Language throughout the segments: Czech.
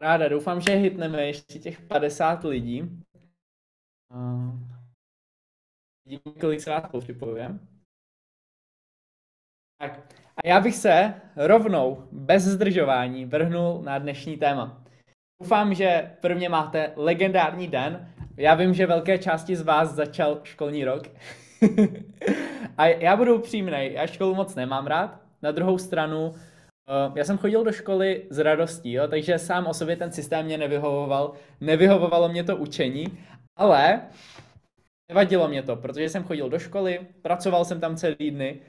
Ráda, doufám, že hitneme ještě těch 50 lidí. Vidím, kolik se vás připojuje. Tak, a já bych se rovnou, bez zdržování, vrhnul na dnešní téma. Doufám, že prvně máte legendární den. Já vím, že velké části z vás začal školní rok. A já budu upřímnej, já školu moc nemám rád. Na druhou stranu, já jsem chodil do školy s radostí, jo, takže sám o sobě ten systém mě nevyhovoval. Nevyhovovalo mě to učení, ale nevadilo mě to, protože jsem chodil do školy, pracoval jsem tam celý dny.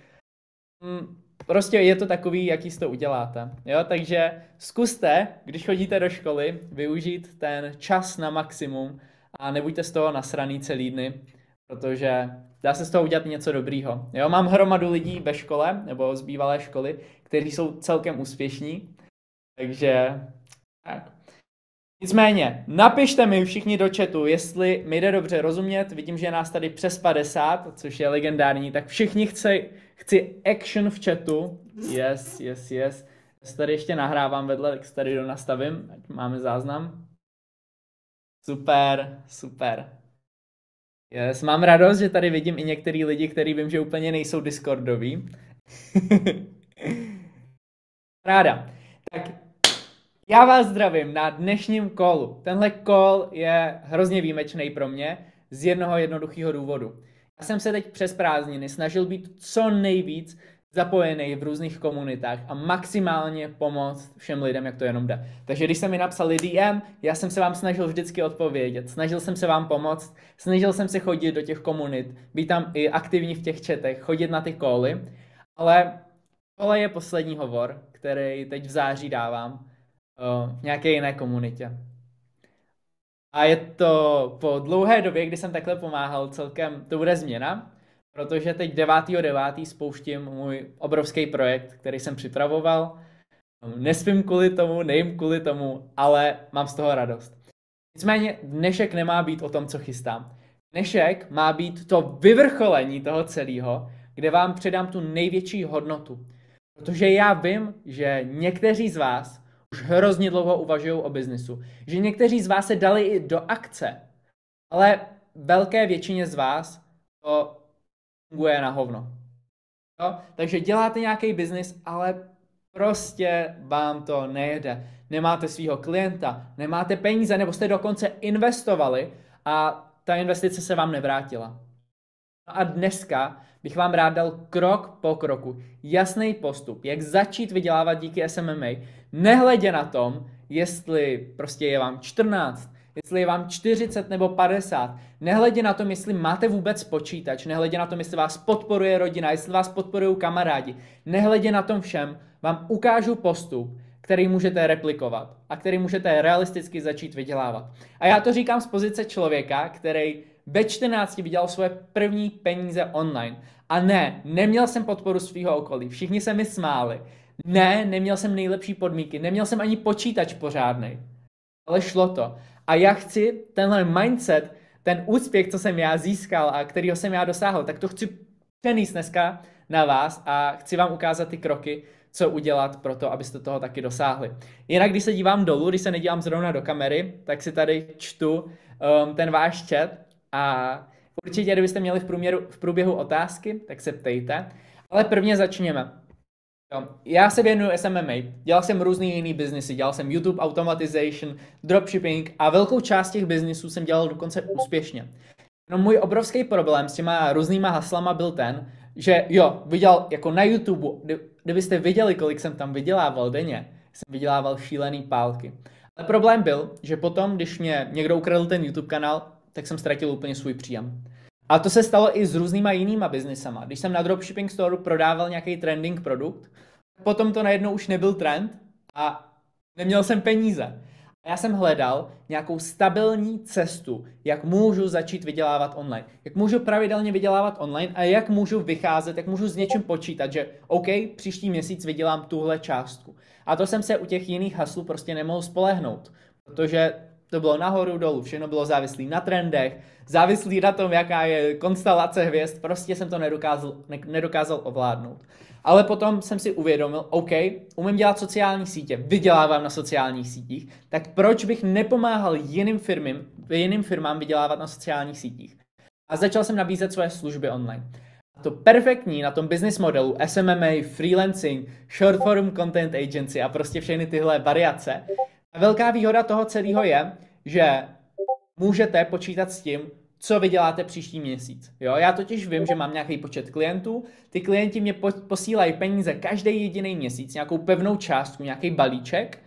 Prostě je to takový, jaký si to uděláte. Jo? Takže zkuste, když chodíte do školy, využít ten čas na maximum a nebuďte z toho nasraný celý dny, protože dá se z toho udělat něco dobrýho. Jo? Mám hromadu lidí ve škole, nebo z bývalé školy, kteří jsou celkem úspěšní, takže tak. Nicméně, napište mi všichni do chatu, jestli mi jde dobře rozumět, vidím, že je nás tady přes 50, což je legendární, tak všichni chci action v chatu, yes. Já se tady ještě nahrávám vedle, tak se tady nastavím, ať máme záznam. Super. Yes, mám radost, že tady vidím i některý lidi, kteří vím, že úplně nejsou Discordoví. Ráda. Tak já vás zdravím na dnešním callu. Tenhle call je hrozně výjimečný pro mě z jednoho jednoduchého důvodu. Já jsem se teď přes prázdniny snažil být co nejvíc zapojený v různých komunitách a maximálně pomoct všem lidem, jak to jenom jde. Takže když jsem mi napsali DM, já jsem se vám snažil vždycky odpovědět, snažil jsem se vám pomoct, snažil jsem se chodit do těch komunit, být tam i aktivní v těch chatech, chodit na ty cally, ale tohle je poslední hovor, který teď v září dávám v nějaké jiné komunitě. A je to po dlouhé době, kdy jsem takhle pomáhal, celkem to bude změna, protože teď 9.9. spouštím můj obrovský projekt, který jsem připravoval. Nespím kvůli tomu, nejím kvůli tomu, ale mám z toho radost. Nicméně dnešek nemá být o tom, co chystám. Dnešek má být to vyvrcholení toho celého, kde vám předám tu největší hodnotu. Protože já vím, že někteří z vás už hrozně dlouho uvažují o biznisu. Že někteří z vás se dali i do akce, ale velké většině z vás to funguje na hovno. Jo? Takže děláte nějaký biznis, ale prostě vám to nejde. Nemáte svého klienta, nemáte peníze, nebo jste dokonce investovali a ta investice se vám nevrátila. No a dneska bych vám rád dal krok po kroku jasný postup, jak začít vydělávat díky SMMA, nehledě na tom, jestli prostě je vám 14, jestli je vám 40 nebo 50, nehledě na tom, jestli máte vůbec počítač, nehledě na tom, jestli vás podporuje rodina, jestli vás podporují kamarádi, nehledě na tom všem, vám ukážu postup, který můžete replikovat a který můžete realisticky začít vydělávat. A já to říkám z pozice člověka, který ve 14 vydělal svoje první peníze online. A ne, neměl jsem podporu svého okolí, všichni se mi smáli. Ne, neměl jsem nejlepší podmínky, neměl jsem ani počítač pořádnej. Ale šlo to. A já chci tenhle mindset, ten úspěch, co jsem já získal a kterýho jsem já dosáhl, tak to chci přenést dneska na vás a chci vám ukázat ty kroky, co udělat pro to, abyste toho taky dosáhli. Jinak, když se dívám dolů, když se nedívám zrovna do kamery, tak si tady čtu ten váš chat a určitě, kdybyste měli v průběhu otázky, tak se ptejte. Ale prvně začněme. Jo. Já se věnuju SMMA, dělal jsem různý jiný biznesy, dělal jsem YouTube automatization, dropshipping a velkou část těch biznisů jsem dělal dokonce úspěšně. No můj obrovský problém s těma různýma haslama byl ten, že jo, viděl jako na YouTube, kdybyste viděli, kolik jsem tam vydělával denně, jsem vydělával šílený pálky. Ale problém byl, že potom, když mě někdo ukradl ten YouTube kanál, tak jsem ztratil úplně svůj příjem. A to se stalo i s různýma jinýma biznisama. Když jsem na dropshipping store prodával nějaký trending produkt, potom to najednou už nebyl trend a neměl jsem peníze. A já jsem hledal nějakou stabilní cestu, jak můžu začít vydělávat online. Jak můžu pravidelně vydělávat online a jak můžu vycházet, jak můžu s něčím počítat, že OK, příští měsíc vydělám tuhle částku. A to jsem se u těch jiných haslů prostě nemohl spolehnout, protože to bylo nahoru, dolů, všechno bylo závislé na trendech, závislé na tom, jaká je konstelace hvězd, prostě jsem to nedokázal ovládnout. Ale potom jsem si uvědomil, OK, umím dělat sociální sítě, vydělávám na sociálních sítích, tak proč bych nepomáhal jiným firmám vydělávat na sociálních sítích? A začal jsem nabízet svoje služby online. A to perfektní na tom business modelu SMMA, freelancing, short form content agency a prostě všechny tyhle variace. A velká výhoda toho celého je, že můžete počítat s tím, co vyděláte příští měsíc. Jo? Já totiž vím, že mám nějaký počet klientů, ty klienti mě posílají peníze každý jediný měsíc, nějakou pevnou částku, nějaký balíček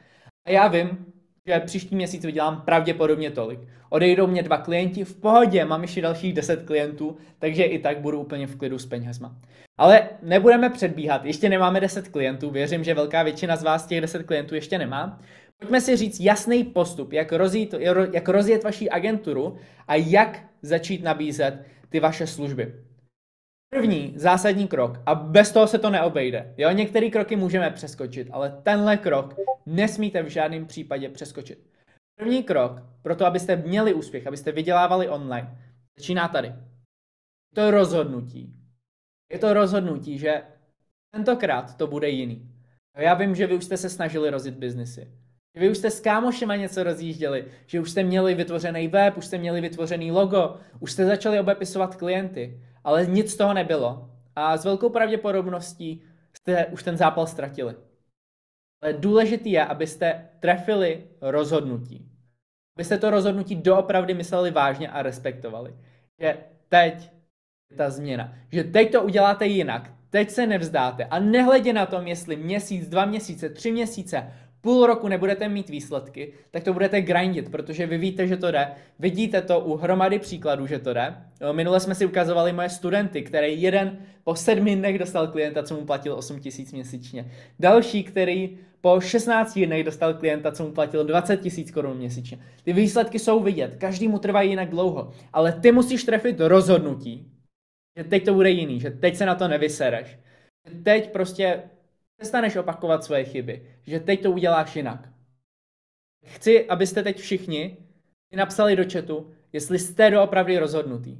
a já vím, že příští měsíc vydělám pravděpodobně tolik. Odejdou mě 2 klienti, v pohodě, mám ještě dalších 10 klientů, takže i tak budu úplně v klidu s penězma. Ale nebudeme předbíhat, ještě nemáme 10 klientů, věřím, že velká většina z vás těch 10 klientů ještě nemá. Pojďme si říct jasný postup, jak rozjet vaši agenturu a jak začít nabízet ty vaše služby. První zásadní krok, a bez toho se to neobejde. Jo, některé kroky můžeme přeskočit, ale tenhle krok nesmíte v žádném případě přeskočit. První krok, pro to, abyste měli úspěch, abyste vydělávali online, začíná tady. To je rozhodnutí. Je to rozhodnutí, že tentokrát to bude jiný. Já vím, že vy už jste se snažili rozjet biznesy. Vy už jste s kámošema něco rozjížděli, že už jste měli vytvořený web, už jste měli vytvořený logo, už jste začali obepisovat klienty, ale nic z toho nebylo. A s velkou pravděpodobností jste už ten zápal ztratili. Ale důležité je, abyste trefili rozhodnutí. Abyste to rozhodnutí doopravdy mysleli vážně a respektovali. Že teď je ta změna. Že teď to uděláte jinak. Teď se nevzdáte. A nehledě na tom, jestli měsíc, 2 měsíce, 3 měsíce, půl roku nebudete mít výsledky, tak to budete grindit, protože vy víte, že to jde. Vidíte to u hromady příkladů, že to jde. Minule jsme si ukazovali moje studenty, který jeden po 7 dnech dostal klienta, co mu platil 8 000 měsíčně. Další, který po 16 dnech dostal klienta, co mu platil 20 000 korun měsíčně. Ty výsledky jsou vidět, každý mu trvá jinak dlouho, ale ty musíš trefit rozhodnutí, že teď to bude jiný, že teď se na to nevysereš. Že teď prostě přestaneš opakovat svoje chyby, že teď to uděláš jinak. Chci, abyste teď všichni napsali do chatu, jestli jste doopravdy rozhodnutý.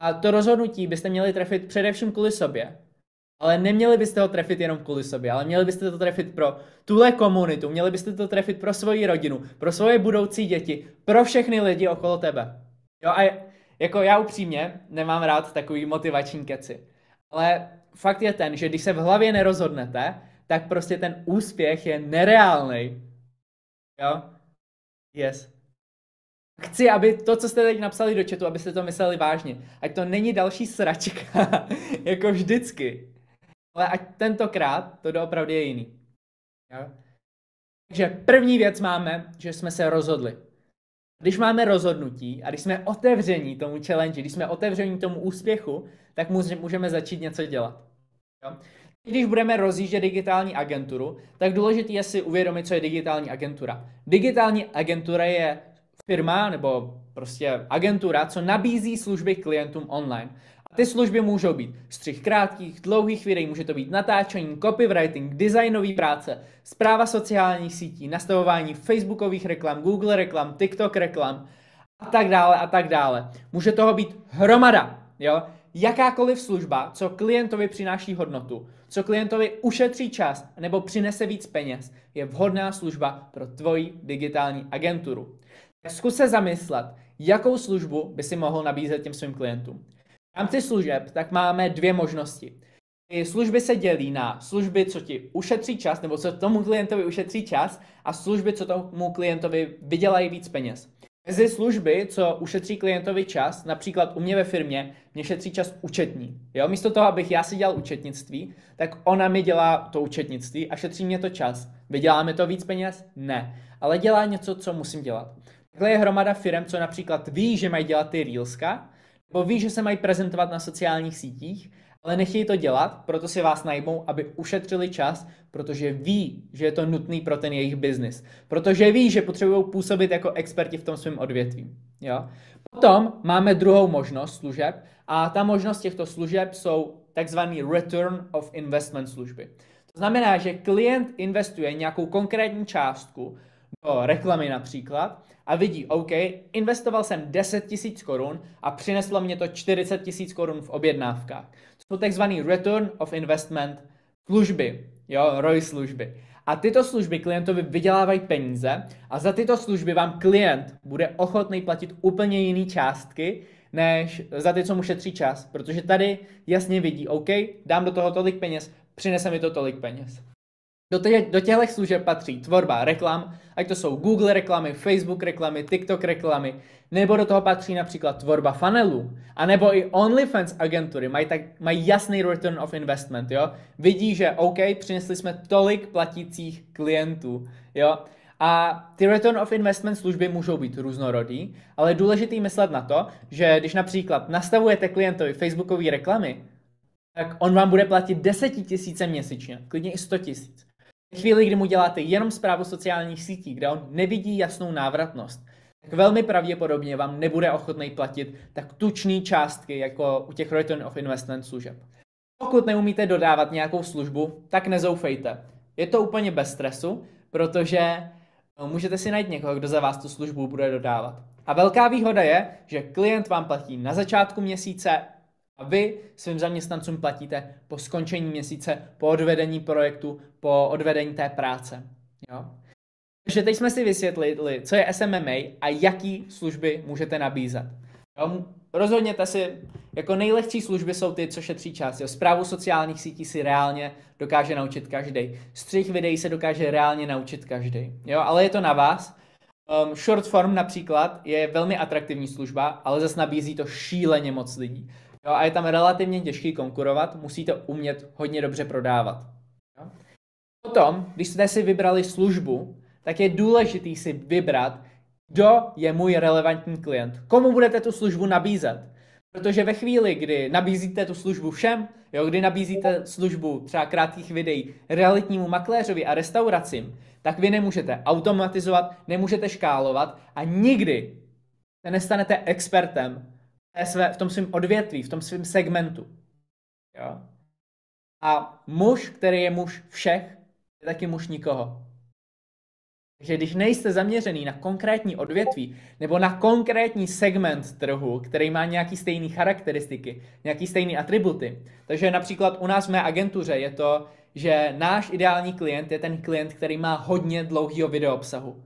A to rozhodnutí byste měli trefit především kvůli sobě, ale neměli byste ho trefit jenom kvůli sobě, ale měli byste to trefit pro tuhle komunitu, měli byste to trefit pro svoji rodinu, pro svoje budoucí děti, pro všechny lidi okolo tebe. Jo, a jako já upřímně nemám rád takový motivační keci, ale fakt je ten, že když se v hlavě nerozhodnete, tak prostě ten úspěch je nereálný. Jo? Yes. Chci, aby to, co jste teď napsali do chatu, abyste to mysleli vážně. Ať to není další sračka, jako vždycky. Ale ať tentokrát to doopravdy je jiný. Jo? Takže první věc máme, že jsme se rozhodli. Když máme rozhodnutí a když jsme otevření tomu challenge, když jsme otevření tomu úspěchu, tak můžeme začít něco dělat. Jo? Když budeme rozjíždět digitální agenturu, tak důležité je si uvědomit, co je digitální agentura. Digitální agentura je firma nebo prostě agentura, co nabízí služby klientům online. A ty služby můžou být střih krátkých, dlouhých videí, může to být natáčení, copywriting, designový práce, správa sociálních sítí, nastavování facebookových reklam, Google reklam, TikTok reklam a tak dále a tak dále. Může toho být hromada, jo? Jakákoliv služba, co klientovi přináší hodnotu, co klientovi ušetří čas nebo přinese víc peněz, je vhodná služba pro tvoji digitální agenturu. Tak zkus se zamyslet, jakou službu by si mohl nabízet těm svým klientům. V rámci služeb tak máme 2 možnosti. Ty služby se dělí na služby, co ti ušetří čas, nebo co tomu klientovi ušetří čas, a služby, co tomu klientovi vydělají víc peněz. Mezi služby, co ušetří klientovi čas, například u mě ve firmě, mě šetří čas účetní. Jo? Místo toho, abych já si dělal účetnictví, tak ona mi dělá to účetnictví a šetří mě to čas. Vydělá mi to víc peněz? Ne. Ale dělá něco, co musím dělat. Takhle je hromada firem, co například ví, že mají dělat ty reelska, nebo ví, že se mají prezentovat na sociálních sítích, ale nechtějí to dělat, proto si vás najmou, aby ušetřili čas, protože ví, že je to nutný pro ten jejich biznis. Protože ví, že potřebují působit jako experti v tom svém odvětví. Jo? Potom máme druhou možnost služeb a ta možnost těchto služeb jsou takzvaný return of investment služby. To znamená, že klient investuje nějakou konkrétní částku do reklamy například a vidí, OK, investoval jsem 10 000 korun a přineslo mě to 40 000 korun v objednávkách. To jsou takzvaný return of investment služby, jo, ROI služby. A tyto služby klientovi vydělávají peníze a za tyto služby vám klient bude ochotný platit úplně jiný částky, než za ty, co mu šetří čas. Protože tady jasně vidí, OK, dám do toho tolik peněz, přinese mi to tolik peněz. Do těchto služeb patří tvorba reklam, ať to jsou Google reklamy, Facebook reklamy, TikTok reklamy, nebo do toho patří například tvorba funnelů, anebo i OnlyFans agentury mají jasný return of investment, jo. Vidí, že OK, přinesli jsme tolik platících klientů, jo. A ty return of investment služby můžou být různorodý, ale je důležitý myslet na to, že když například nastavujete klientovi Facebookové reklamy, tak on vám bude platit 10 000 měsíčně, klidně i 100 000. V chvíli, kdy mu děláte jenom správu sociálních sítí, kde on nevidí jasnou návratnost, tak velmi pravděpodobně vám nebude ochotný platit tak tučný částky, jako u těch return of investment služeb. Pokud neumíte dodávat nějakou službu, tak nezoufejte. Je to úplně bez stresu, protože můžete si najít někoho, kdo za vás tu službu bude dodávat. A velká výhoda je, že klient vám platí na začátku měsíce a vy svým zaměstnancům platíte po skončení měsíce, po odvedení projektu, po odvedení té práce. Jo? Takže teď jsme si vysvětlili, co je SMMA a jaký služby můžete nabízet. Jo? Rozhodněte si, jako nejlehčí služby jsou ty, co šetří čas. Jo? Správu sociálních sítí si reálně dokáže naučit každý. Střih videí se dokáže reálně naučit každý. Jo? Ale je to na vás. Short form například je velmi atraktivní služba, ale zase nabízí to šíleně moc lidí. Jo? A je tam relativně těžký konkurovat, musíte umět hodně dobře prodávat. Jo? Potom, když jste si vybrali službu, tak je důležitý si vybrat, kdo je můj relevantní klient. Komu budete tu službu nabízet? Protože ve chvíli, kdy nabízíte tu službu všem, jo, kdy nabízíte službu třeba krátkých videí realitnímu makléřovi a restauracím, tak vy nemůžete automatizovat, nemůžete škálovat a nikdy se nestanete expertem v tom svém odvětví, v tom svém segmentu. Jo? A muž, který je muž všech, je taky muž nikoho. Takže když nejste zaměřený na konkrétní odvětví nebo na konkrétní segment trhu, který má nějaký stejný charakteristiky, nějaký stejný atributy, takže například u nás v mé agentuře je to, že náš ideální klient je ten klient, který má hodně dlouhého videoobsahu.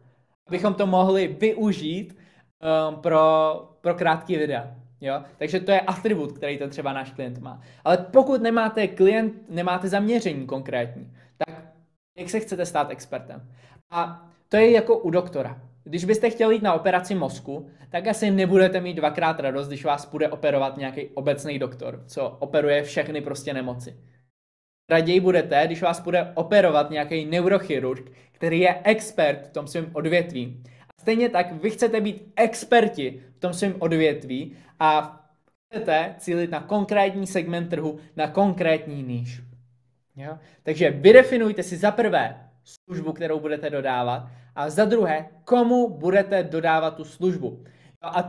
Abychom to mohli využít pro krátké videa. Jo? Takže to je atribut, který ten třeba náš klient má. Ale pokud nemáte zaměření konkrétní, tak jak se chcete stát expertem? A to je jako u doktora. Když byste chtěli jít na operaci mozku, tak asi nebudete mít dvakrát radost, když vás bude operovat nějaký obecný doktor, co operuje všechny prostě nemoci. Raději budete, když vás bude operovat nějaký neurochirurg, který je expert v tom svém odvětví. A stejně tak vy chcete být experti v tom svém odvětví a chcete cílit na konkrétní segment trhu, na konkrétní níž. Jo? Takže vydefinujte si za prvé službu, kterou budete dodávat a za druhé, komu budete dodávat tu službu. A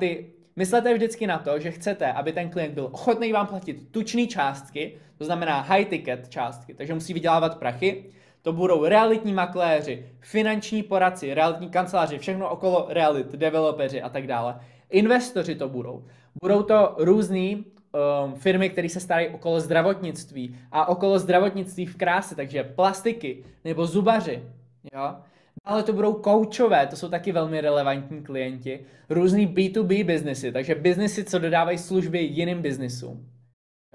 myslete vždycky na to, že chcete, aby ten klient byl ochotný vám platit tučný částky, to znamená high ticket částky, takže musí vydělávat prachy. To budou realitní makléři, finanční poradci, realitní kanceláři, všechno okolo realit, developeři a tak dále. Investoři to budou. Budou to různý firmy, které se starají okolo zdravotnictví a okolo zdravotnictví v kráse, takže plastiky nebo zubaři. Jo? Dále to budou koučové, to jsou taky velmi relevantní klienti. Různý B2B biznesy, takže biznesy, co dodávají služby jiným biznisům.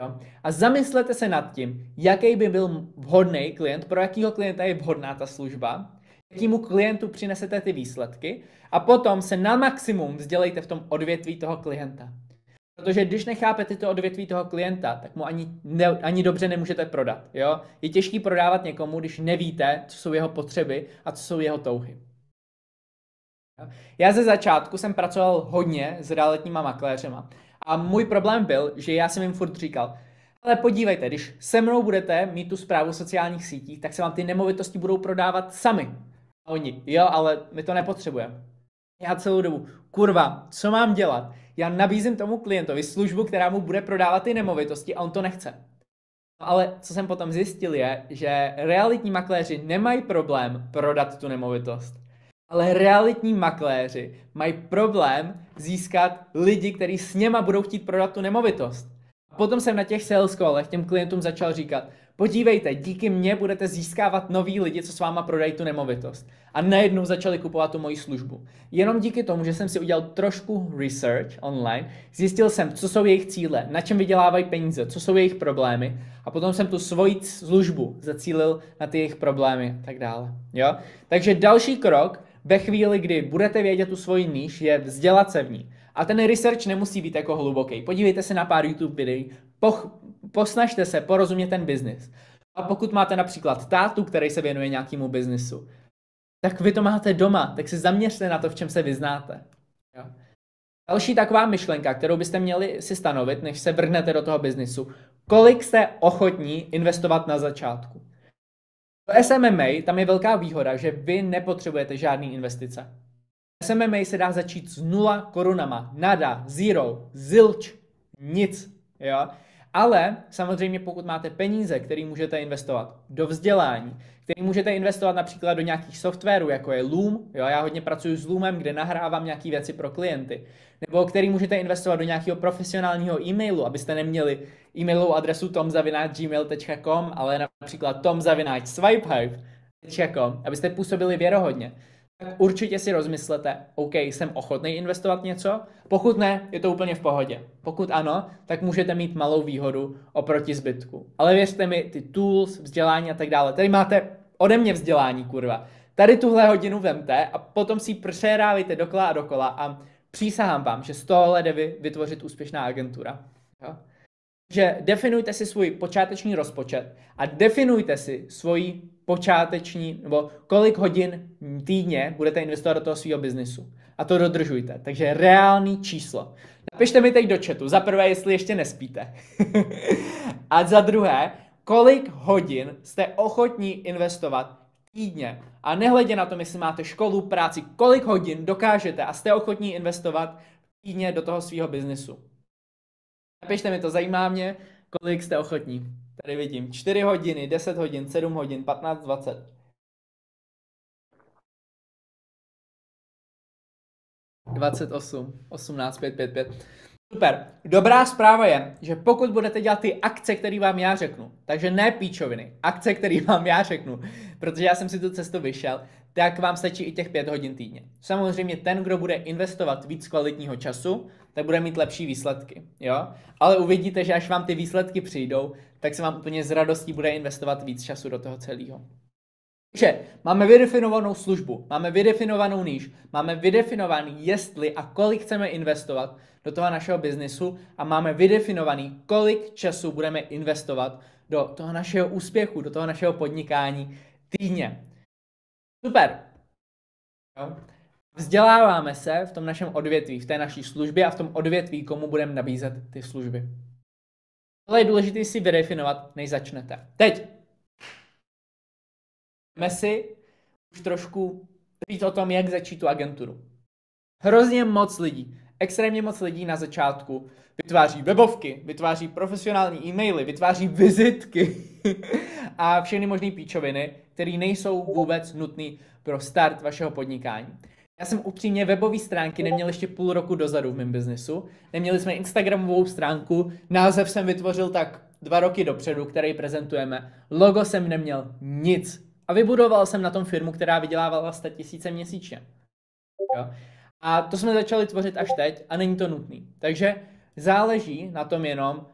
Jo? A zamyslete se nad tím, jaký by byl vhodný klient, pro jakýho klienta je vhodná ta služba, jakýmu klientu přinesete ty výsledky a potom se na maximum vzdělejte v tom odvětví toho klienta. Protože když nechápete to odvětví toho klienta, tak mu ani dobře nemůžete prodat. Jo? Je těžký prodávat někomu, když nevíte, co jsou jeho potřeby a co jsou jeho touhy. Já ze začátku jsem pracoval hodně s realitníma makléřema. A můj problém byl, že já jsem jim furt říkal, ale podívejte, když se mnou budete mít tu správu sociálních sítích, tak se vám ty nemovitosti budou prodávat sami. A oni, jo, ale my to nepotřebujeme. Já celou dobu, kurva, co mám dělat? Já nabízím tomu klientovi službu, která mu bude prodávat ty nemovitosti a on to nechce. No ale co jsem potom zjistil je, že realitní makléři nemají problém prodat tu nemovitost. Ale realitní makléři mají problém získat lidi, kteří s něma budou chtít prodat tu nemovitost. A potom jsem na těch sales callech těm klientům začal říkat, Podívejte, díky mně budete získávat nový lidi, co s váma prodají tu nemovitost. A najednou začali kupovat tu moji službu. Jenom díky tomu, že jsem si udělal trošku research online, zjistil jsem, co jsou jejich cíle, na čem vydělávají peníze, co jsou jejich problémy a potom jsem tu svoji službu zacílil na ty jejich problémy a tak dále. Jo? Takže další krok ve chvíli, kdy budete vědět tu svoji níž, je vzdělat se v ní. A ten research nemusí být jako hluboký. Podívejte se na pár YouTube videí, posnažte se porozumět ten biznis. A pokud máte například tátu, který se věnuje nějakému biznisu, tak vy to máte doma, tak se zaměřte na to, v čem se vyznáte. Jo? Další taková myšlenka, kterou byste měli si stanovit, než se vrhnete do toho biznisu, kolik jste ochotní investovat na začátku. Do SMMA tam je velká výhoda, že vy nepotřebujete žádný investice. SMMA se dá začít s 0 korunama, nada, zero, zilč, nic. Jo? Ale samozřejmě pokud máte peníze, které můžete investovat do vzdělání, které můžete investovat například do nějakých softwarů, jako je Loom, jo? Já hodně pracuji s Loomem, kde nahrávám nějaké věci pro klienty, nebo který můžete investovat do nějakého profesionálního e-mailu, abyste neměli e-mailovou adresu tom@gmail.com, ale například tom@swipehive.com, abyste působili věrohodně. Tak určitě si rozmyslete, OK, jsem ochotný investovat něco, pokud ne, je to úplně v pohodě. Pokud ano, tak můžete mít malou výhodu oproti zbytku. Ale věřte mi, ty tools, vzdělání a tak dále, tady máte ode mě vzdělání, kurva. Tady tuhle hodinu vemte a potom si ji přehrávejte dokola a dokola a přísahám vám, že z tohohle jde vytvořit úspěšná agentura. Jo? Že definujte si svůj počáteční rozpočet a definujte si svoji počáteční, nebo kolik hodin týdně budete investovat do toho svého biznisu. A to dodržujte. Takže reálný číslo. Napište mi teď do chatu, za prvé, jestli ještě nespíte. A za druhé, kolik hodin jste ochotní investovat týdně. A nehledě na tom, jestli máte školu, práci, kolik hodin dokážete a jste ochotní investovat týdně do toho svého biznisu. Napište mi to, zajímá mě, kolik jste ochotní. Tady vidím 4 hodiny, 10 hodin, 7 hodin, 15, 20. 28, 18, 5, 5, 5. Super. Dobrá zpráva je, že pokud budete dělat ty akce, které vám já řeknu, takže ne píčoviny, akce, které vám já řeknu, protože já jsem si tu cestu vyšel, tak vám stačí i těch 5 hodin týdně. Samozřejmě ten, kdo bude investovat víc kvalitního času, tak bude mít lepší výsledky, jo? Ale uvidíte, že až vám ty výsledky přijdou, tak se vám úplně z radostí bude investovat víc času do toho celého. Takže máme vydefinovanou službu, máme vydefinovanou níž, máme vydefinovaný jestli a kolik chceme investovat do toho našeho biznisu a máme vydefinovaný, kolik času budeme investovat do toho našeho úspěchu, do toho našeho podnikání týdně. Super. Jo? Vzděláváme se v tom našem odvětví, v té naší službě a v tom odvětví, komu budeme nabízet ty služby. Tohle je důležité si vydefinovat, než začnete. Teď jdeme si už trošku říct o tom, jak začít tu agenturu. Hrozně moc lidí, extrémně moc lidí na začátku vytváří webovky, vytváří profesionální e-maily, vytváří vizitky a všechny možné píčoviny, které nejsou vůbec nutné pro start vašeho podnikání. Já jsem upřímně webové stránky neměl ještě půl roku dozadu v mém biznesu. Neměli jsme Instagramovou stránku, název jsem vytvořil tak 2 roky dopředu, který prezentujeme. Logo jsem neměl nic. A vybudoval jsem na tom firmu, která vydělávala 100 000 měsíčně. Jo? A to jsme začali tvořit až teď a není to nutný. Takže záleží na tom jenom,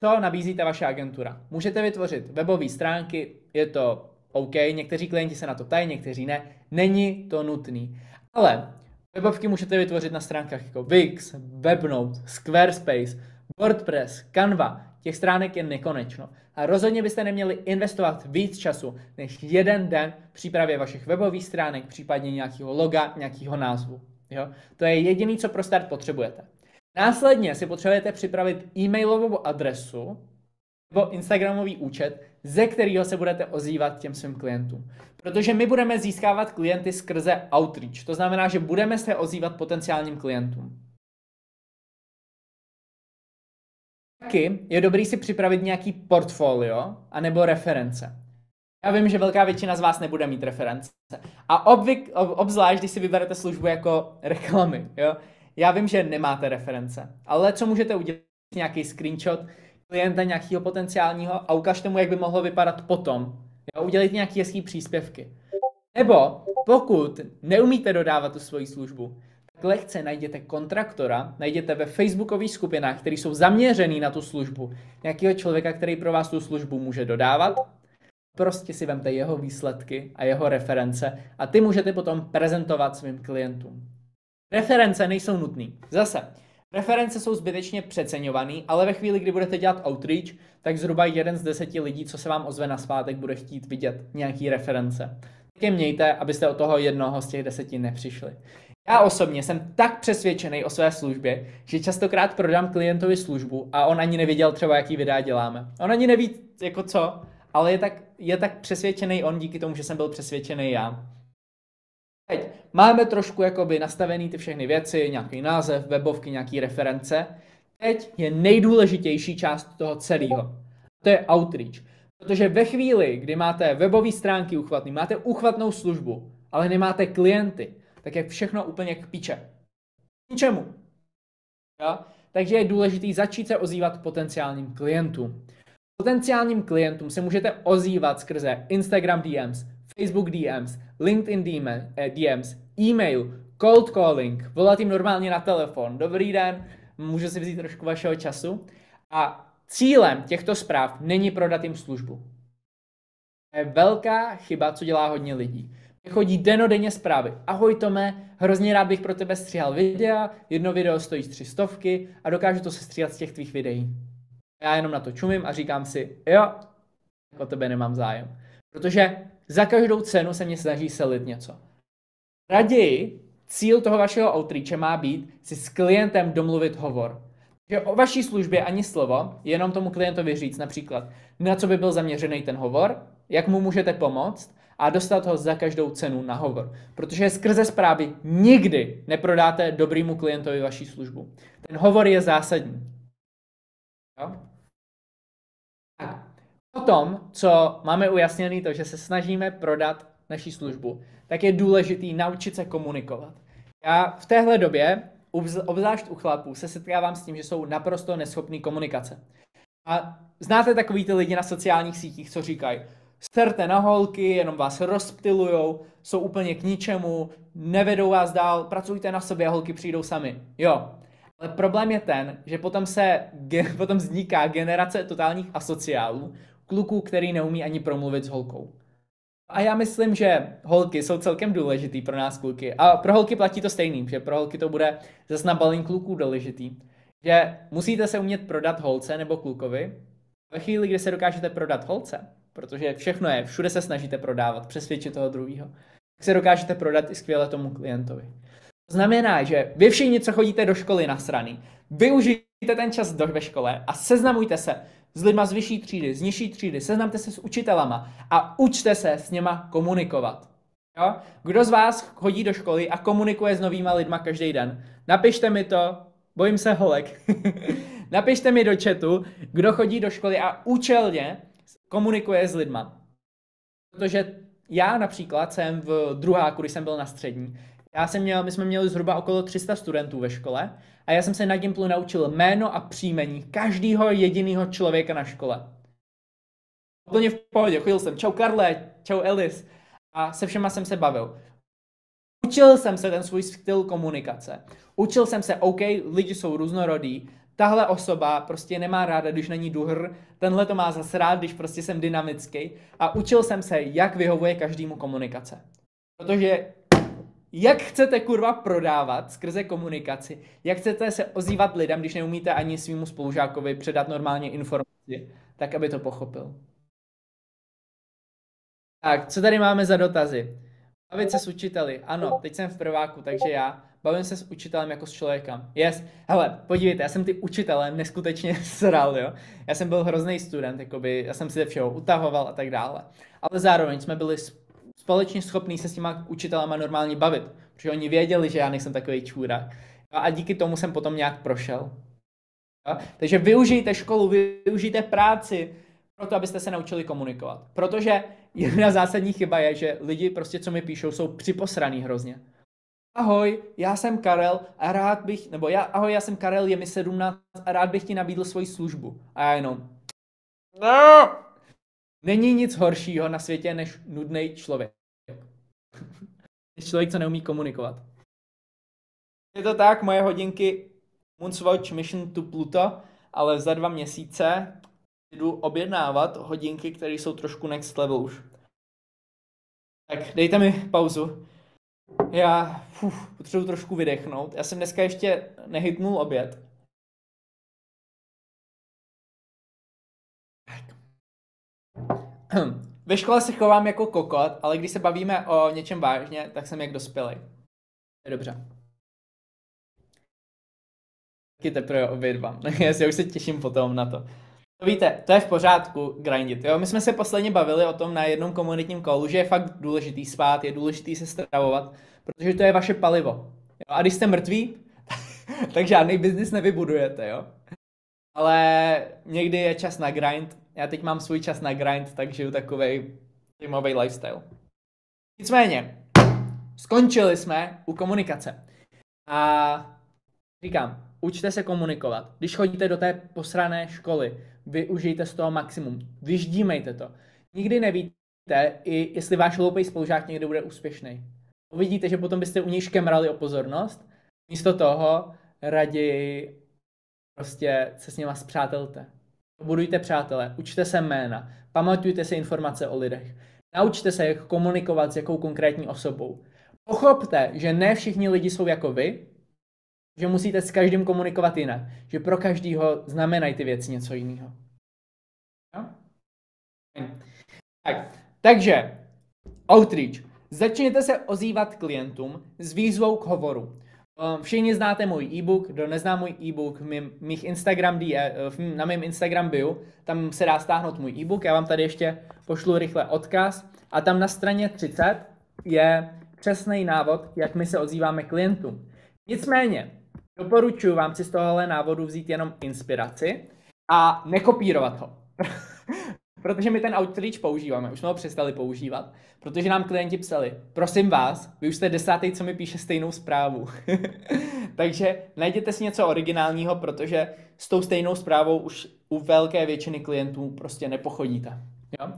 co nabízí ta vaše agentura. Můžete vytvořit webové stránky, je to OK, někteří klienti se na to ptají, někteří ne. Není to nutný. Ale webovky můžete vytvořit na stránkách jako Wix, Webnote, Squarespace, WordPress, Canva. Těch stránek je nekonečno. A rozhodně byste neměli investovat víc času než 1 den v přípravě vašich webových stránek, případně nějakého loga, nějakého názvu. Jo? To je jediné, co pro start potřebujete. Následně si potřebujete připravit e-mailovou adresu nebo Instagramový účet, ze kterého se budete ozývat těm svým klientům. Protože my budeme získávat klienty skrze outreach. To znamená, že budeme se ozývat potenciálním klientům. Taky je dobrý si připravit nějaký portfolio anebo reference. Já vím, že velká většina z vás nebude mít reference. A obzvlášť, když si vyberete službu jako reklamy. Jo? Já vím, že nemáte reference. Ale co můžete udělat? Nějaký screenshot, klienta nějakého potenciálního a ukažte mu, jak by mohlo vypadat potom. Jo? Udělejte nějaké hezký příspěvky. Nebo pokud neumíte dodávat tu svoji službu, tak lehce najděte kontraktora, najděte ve facebookových skupinách, které jsou zaměřený na tu službu, nějakého člověka, který pro vás tu službu může dodávat. Prostě si vemte jeho výsledky a jeho reference a ty můžete potom prezentovat svým klientům. Reference nejsou nutný. Zase, reference jsou zbytečně přeceňovaný, ale ve chvíli, kdy budete dělat outreach, tak zhruba 1 z 10 lidí, co se vám ozve na svátek, bude chtít vidět nějaký reference. Tak je mějte, abyste od toho jednoho z těch 10 nepřišli. Já osobně jsem tak přesvědčený o své službě, že častokrát prodám klientovi službu a on ani nevěděl třeba, jaký videa děláme. On ani neví, jako co, ale je tak přesvědčený on díky tomu, že jsem byl přesvědčený já. Teď máme trošku jakoby nastavený ty všechny věci, nějaký název, webovky, nějaký reference. Teď je nejdůležitější část toho celého. To je outreach. Protože ve chvíli, kdy máte webové stránky uchvatný, máte uchvatnou službu, ale nemáte klienty, tak je všechno úplně k píče. Ničemu. Jo? Takže je důležité začít se ozývat potenciálním klientům. Potenciálním klientům se můžete ozývat skrze Instagram DMs, Facebook DMs, LinkedIn DMs, e-mail, cold calling, volat jim normálně na telefon. Dobrý den, můžu si vzít trošku vašeho času. A cílem těchto zpráv není prodat jim službu. To je velká chyba, co dělá hodně lidí. Chodí dennodenně zprávy. Ahoj Tome, hrozně rád bych pro tebe stříhal videa, jedno video stojí 300 a dokážu to sestříhat z těch tvých videí. Já jenom na to čumím a říkám si, jo, o tebe nemám zájem. Protože za každou cenu se mě snaží selit něco. Raději cíl toho vašeho outreache má být si s klientem domluvit hovor. Že o vaší službě ani slovo, jenom tomu klientovi říct například, na co by byl zaměřený ten hovor, jak mu můžete pomoct a dostat ho za každou cenu na hovor. Protože skrze zprávy nikdy neprodáte dobrýmu klientovi vaší službu. Ten hovor je zásadní. Jo? Tak. Potom, co máme ujasněný to, že se snažíme prodat naši službu, tak je důležitý naučit se komunikovat. Já v téhle době, obzvlášť u chlapů, se setkávám s tím, že jsou naprosto neschopní komunikace. A znáte takový ty lidi na sociálních sítích, co říkají, serte na holky, jenom vás rozptylujou, jsou úplně k ničemu, nevedou vás dál, pracujte na sobě a holky přijdou sami. Jo. Ale problém je ten, že potom vzniká generace totálních asociálů, kluků, který neumí ani promluvit s holkou. A já myslím, že holky jsou celkem důležitý pro nás kluky. A pro holky platí to stejný, že pro holky to bude zase na balín kluků důležitý. Že musíte se umět prodat holce nebo klukovi. Ve chvíli, kdy se dokážete prodat holce, protože všechno je, všude se snažíte prodávat, přesvědčit toho druhého, tak se dokážete prodat i skvěle tomu klientovi. To znamená, že vy všichni, co chodíte do školy nasraný, využijte ten čas ve škole a seznamujte se s lidma z vyšší třídy, z nižší třídy, seznamte se s učitelama a učte se s něma komunikovat. Jo? Kdo z vás chodí do školy a komunikuje s novýma lidma každý den? Napište mi to, bojím se holek. Napište mi do chatu, kdo chodí do školy a účelně komunikuje s lidma. Protože já například jsem v druháku, když jsem byl na střední, my jsme měli zhruba okolo 300 studentů ve škole a já jsem se na Gimplu naučil jméno a příjmení každého jediného člověka na škole. Úplně v pohodě, chodil jsem, čau Karle, čau Elis a se všema jsem se bavil. Učil jsem se ten svůj styl komunikace. Učil jsem se, OK, lidi jsou různorodí, tahle osoba prostě nemá ráda, když není duhr, tenhle to má zase rád, když prostě jsem dynamický a učil jsem se, jak vyhovuje každému komunikace. Protože jak chcete kurva prodávat skrze komunikaci, jak chcete se ozývat lidem, když neumíte ani svýmu spolužákovi předat normálně informaci, tak aby to pochopil. Tak, co tady máme za dotazy? Bavit se s učiteli. Ano, teď jsem v prváku, takže já bavím se s učitelem jako s člověkem. Yes. Hele, podívejte, já jsem ty učitelé neskutečně sral, jo. Já jsem byl hrozný student, jakoby, já jsem si ze všeho utahoval a tak dále. Ale zároveň jsme byli společně schopní se s těma učitelama normálně bavit, protože oni věděli, že já nejsem takový čůra. A díky tomu jsem potom nějak prošel. Jo? Takže využijte školu, využijte práci, proto abyste se naučili komunikovat. Protože jedna zásadní chyba je, že lidi prostě, co mi píšou, jsou připosraný hrozně. Ahoj, já jsem Karel a rád bych, nebo ahoj, já jsem Karel, je mi 17 a rád bych ti nabídl svoji službu. A já jenom, no! Není nic horšího na světě než nudný člověk. Než člověk, co neumí komunikovat. Je to tak, moje hodinky Moonswatch Mission to Pluto, ale za 2 měsíce jdu objednávat hodinky, které jsou trošku next level už. Tak dejte mi pauzu. Já potřebuji trošku vydechnout. Já jsem dneska ještě nehytnul oběd. Ve škole se chovám jako kokot, ale když se bavíme o něčem vážně, tak jsem jak dospělej. Je dobře. Taky teprve obědvám. Já už se těším potom na to. Víte, to je v pořádku grindit. Jo? My jsme se posledně bavili o tom na jednom komunitním callu, že je fakt důležitý spát, je důležitý se stravovat, protože to je vaše palivo. Jo? A když jste mrtví, tak žádný biznis nevybudujete. Jo? Ale někdy je čas na grind. Já teď mám svůj čas na grind, tak žiju takovej týmový lifestyle. Nicméně, skončili jsme u komunikace. A říkám, učte se komunikovat. Když chodíte do té posrané školy, využijte z toho maximum. Vyždímejte to. Nikdy nevíte, i jestli váš hloupý spolužák někdy bude úspěšný. Uvidíte, že potom byste u něj škemrali o pozornost. Místo toho raději prostě se s nima spřátelte. Budujte přátelé, učte se jména, pamatujte si informace o lidech. Naučte se, jak komunikovat s jakou konkrétní osobou. Pochopte, že ne všichni lidi jsou jako vy, že musíte s každým komunikovat jinak, že pro každýho znamenají ty věci něco jiného. No? Takže outreach. Začněte se ozývat klientům s výzvou k hovoru. Všichni znáte můj e-book, kdo nezná můj e-book, na mém Instagram bio, tam se dá stáhnout můj e-book, já vám tady ještě pošlu rychle odkaz a tam na straně 30 je přesný návod, jak my se ozýváme klientům. Nicméně, doporučuji vám si z tohohle návodu vzít jenom inspiraci a nekopírovat ho. Protože my ten outreach používáme, už jsme ho přestali používat, protože nám klienti psali, prosím vás, vy už jste 10., co mi píše stejnou zprávu. Takže najděte si něco originálního, protože s tou stejnou zprávou už u velké většiny klientů prostě nepochodíte. Jo?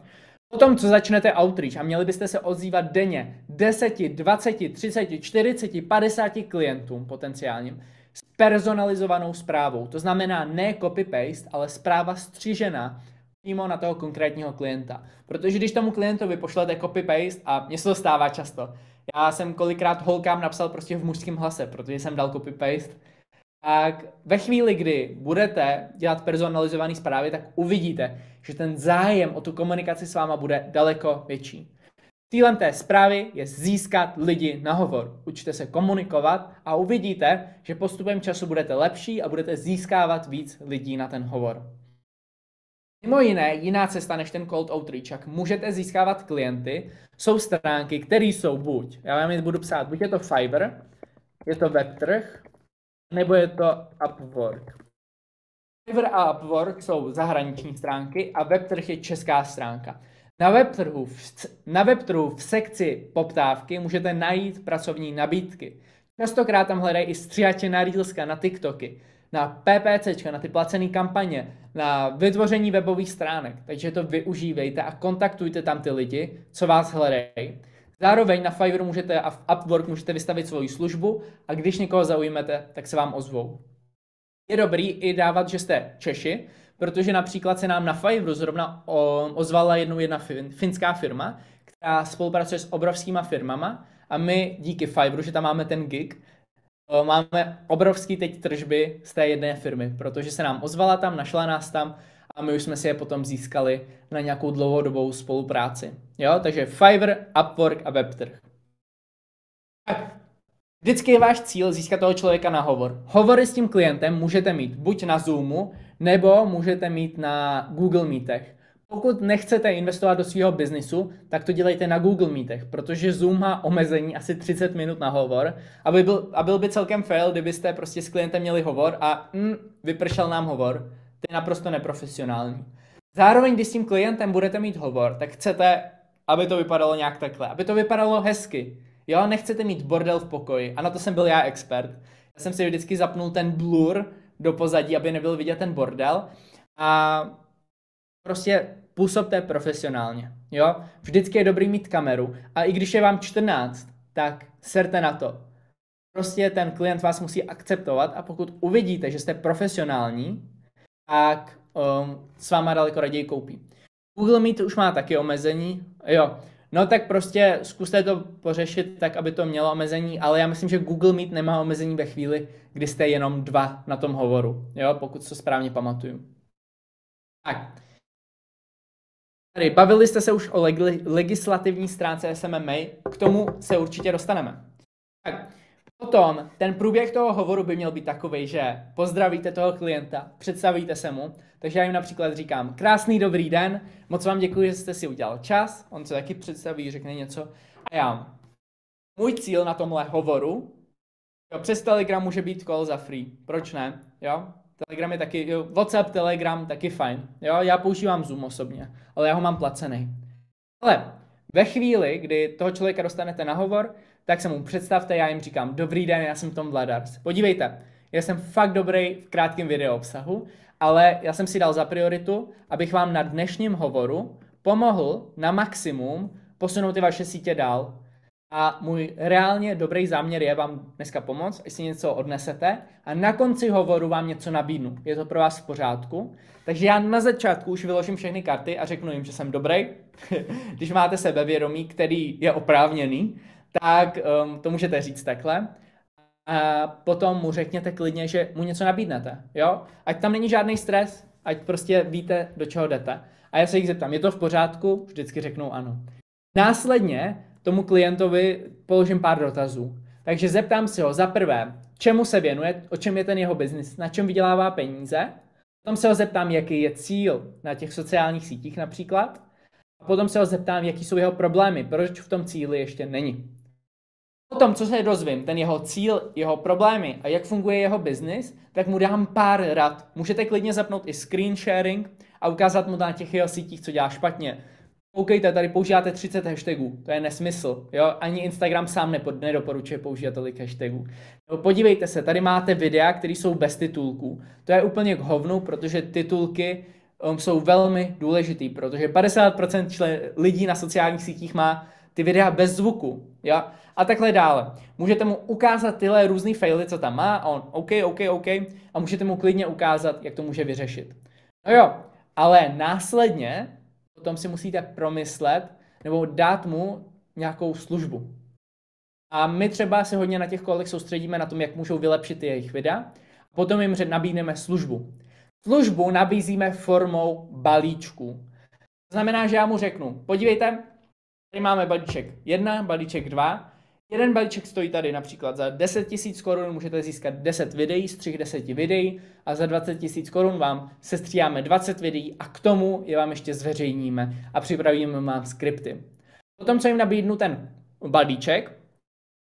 Potom, co začnete outreach a měli byste se ozývat denně 10, 20, 30, 40, 50 klientům potenciálním s personalizovanou zprávou. To znamená ne copy-paste, ale zpráva střížená přímo na toho konkrétního klienta. Protože když tomu klientovi pošlete copy-paste, a mně se to stává často, já jsem kolikrát holkám napsal prostě v mužském hlase, protože jsem dal copy-paste, tak ve chvíli, kdy budete dělat personalizované zprávy, tak uvidíte, že ten zájem o tu komunikaci s váma bude daleko větší. Cílem té zprávy je získat lidi na hovor. Učte se komunikovat a uvidíte, že postupem času budete lepší a budete získávat víc lidí na ten hovor. Mimo jiné, jiná cesta než ten cold outreach, jak můžete získávat klienty, jsou stránky, které jsou buď, já vám je budu psát, buď je to Fiverr, je to webtrh, nebo je to Upwork. Fiverr a Upwork jsou zahraniční stránky a webtrh je česká stránka. Na webtrhu v sekci poptávky můžete najít pracovní nabídky. Častokrát tam hledají i stříhače na Reelska, na TikToky, na PPCčka, na ty placené kampaně, na vytvoření webových stránek. Takže to využívejte a kontaktujte tam ty lidi, co vás hledají. Zároveň na Fiverr a v Upwork můžete vystavit svoji službu a když někoho zaujmete, tak se vám ozvou. Je dobrý i dávat, že jste Češi, protože například se nám na Fiverru zrovna ozvala jedna finská firma, která spolupracuje s obrovskýma firmama a my díky Fiverru, že tam máme ten gig, máme obrovský teď tržby z té jedné firmy, protože se nám ozvala tam, našla nás tam a my už jsme si je potom získali na nějakou dlouhodobou spolupráci. Jo? Takže Fiverr, Upwork a webtrh. Tak. Vždycky je váš cíl získat toho člověka na hovor. Hovory s tím klientem můžete mít buď na Zoomu, nebo můžete mít na Google Meetech. Pokud nechcete investovat do svého biznisu, tak to dělejte na Google Meetech, protože Zoom má omezení asi 30 minut na hovor a byl by celkem fail, kdybyste prostě s klientem měli hovor a vypršel nám hovor. To je naprosto neprofesionální. Zároveň, když s tím klientem budete mít hovor, tak chcete, aby to vypadalo nějak takhle, aby to vypadalo hezky. Jo, nechcete mít bordel v pokoji. A na to jsem byl já expert. Já jsem si vždycky zapnul ten blur do pozadí, aby nebyl vidět ten bordel. A prostě působte profesionálně. Jo? Vždycky je dobrý mít kameru. A i když je vám 14, tak serte na to. Prostě ten klient vás musí akceptovat a pokud uvidíte, že jste profesionální, tak s váma daleko raději koupí. Google Meet už má taky omezení, jo. No tak prostě zkuste to pořešit tak, aby to mělo omezení, ale já myslím, že Google Meet nemá omezení ve chvíli, kdy jste jenom 2 na tom hovoru, jo, pokud to správně pamatuju. Tak. Tady, bavili jste se už o legislativní stránce SMMA, k tomu se určitě dostaneme. Tak, potom ten průběh toho hovoru by měl být takový, že pozdravíte toho klienta, představíte se mu, takže já jim například říkám, krásný dobrý den, moc vám děkuji, že jste si udělal čas, on se taky představí, řekne něco a já. Můj cíl na tomhle hovoru, jo, přes Telegram může být call za free, proč ne, jo? Telegram je taky, jo, WhatsApp, Telegram, taky fajn, jo? Já používám Zoom osobně, ale já ho mám placený. Ale ve chvíli, kdy toho člověka dostanete na hovor, tak se mu představte, já jim říkám, dobrý den, já jsem Tom Vladars. Podívejte, já jsem fakt dobrý v krátkém video obsahu, ale já jsem si dal za prioritu, abych vám na dnešním hovoru pomohl na maximum posunout ty vaše sítě dál. A můj reálně dobrý záměr je vám dneska pomoct, až si něco odnesete a na konci hovoru vám něco nabídnu. Je to pro vás v pořádku. Takže já na začátku už vyložím všechny karty a řeknu jim, že jsem dobrý. Když máte sebevědomí, který je oprávněný, tak to můžete říct takhle. A potom mu řekněte klidně, že mu něco nabídnete. Jo? Ať tam není žádný stres, ať prostě víte, do čeho jdete. A já se jich zeptám, je to v pořádku? Vždycky řeknou ano. Následně tomu klientovi položím pár dotazů. Takže zeptám se ho za prvé, čemu se věnuje, o čem je ten jeho biznis, na čem vydělává peníze. Potom se ho zeptám, jaký je cíl na těch sociálních sítích například. A potom se ho zeptám, jaký jsou jeho problémy, proč v tom cíli ještě není. Potom, co se dozvím, ten jeho cíl, jeho problémy a jak funguje jeho biznis, tak mu dám pár rad. Můžete klidně zapnout i screen sharing a ukázat mu na těch jeho sítích, co dělá špatně. Koukejte, tady používáte 30 hashtagů, to je nesmysl, jo? Ani Instagram sám nedoporučuje používat tolik hashtagů. No, podívejte se, tady máte videa, které jsou bez titulků. To je úplně k hovnu, protože titulky jsou velmi důležitý, protože 50% lidí na sociálních sítích má ty videa bez zvuku, jo? A takhle dále. Můžete mu ukázat tyhle různý faily, co tam má, a on OK, a můžete mu klidně ukázat, jak to může vyřešit. No jo, ale následně potom si musíte promyslet nebo dát mu nějakou službu. A my třeba se hodně na těch kolech soustředíme na tom, jak můžou vylepšit jejich videa. Potom jim nabídneme službu. Službu nabízíme formou balíčků. To znamená, že já mu řeknu, podívejte, tady máme balíček 1, balíček 2. Jeden balíček stojí tady například za 10 000 korun, můžete získat 10 videí, střih 10 videí a za 20 000 korun vám sestříháme 20 videí a k tomu je vám ještě zveřejníme a připravíme vám skripty. Potom, co jim nabídnu ten balíček,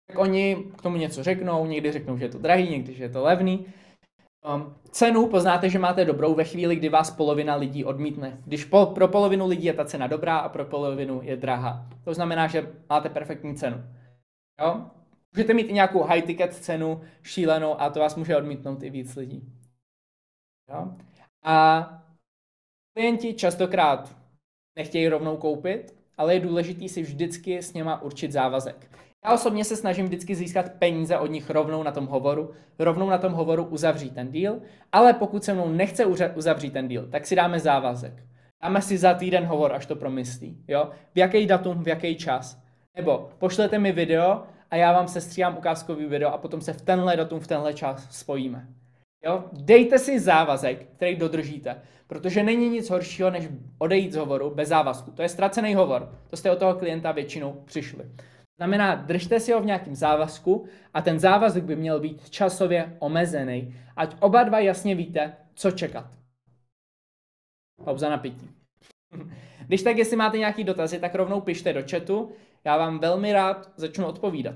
tak oni k tomu něco řeknou, někdy řeknou, že je to drahý, někdy, že je to levný. Cenu poznáte, že máte dobrou ve chvíli, kdy vás polovina lidí odmítne. Když pro polovinu lidí je ta cena dobrá a pro polovinu je drahá. To znamená, že máte perfektní cenu. Jo? Můžete mít i nějakou high ticket cenu šílenou a to vás může odmítnout i víc lidí. Jo? A klienti častokrát nechtějí rovnou koupit, ale je důležitý si vždycky s něma určit závazek. Já osobně se snažím vždycky získat peníze od nich rovnou na tom hovoru uzavřít ten deal, ale pokud se mnou nechce uzavřít ten deal, tak si dáme závazek. Dáme si za týden hovor, až to promyslí. Jo? V jaký datum, v jaký čas. Nebo pošlete mi video a já vám sestříhám ukázkový video a potom se v tenhle datum, v tenhle čas spojíme. Jo? Dejte si závazek, který dodržíte, protože není nic horšího, než odejít z hovoru bez závazku. To je ztracený hovor, to jste od toho klienta většinou přišli. Znamená, držte si ho v nějakém závazku a ten závazek by měl být časově omezený, ať oba dva jasně víte, co čekat. Pauza na pití. Když tak, jestli máte nějaký dotazy, tak rovnou pište do chatu, já vám velmi rád začnu odpovídat.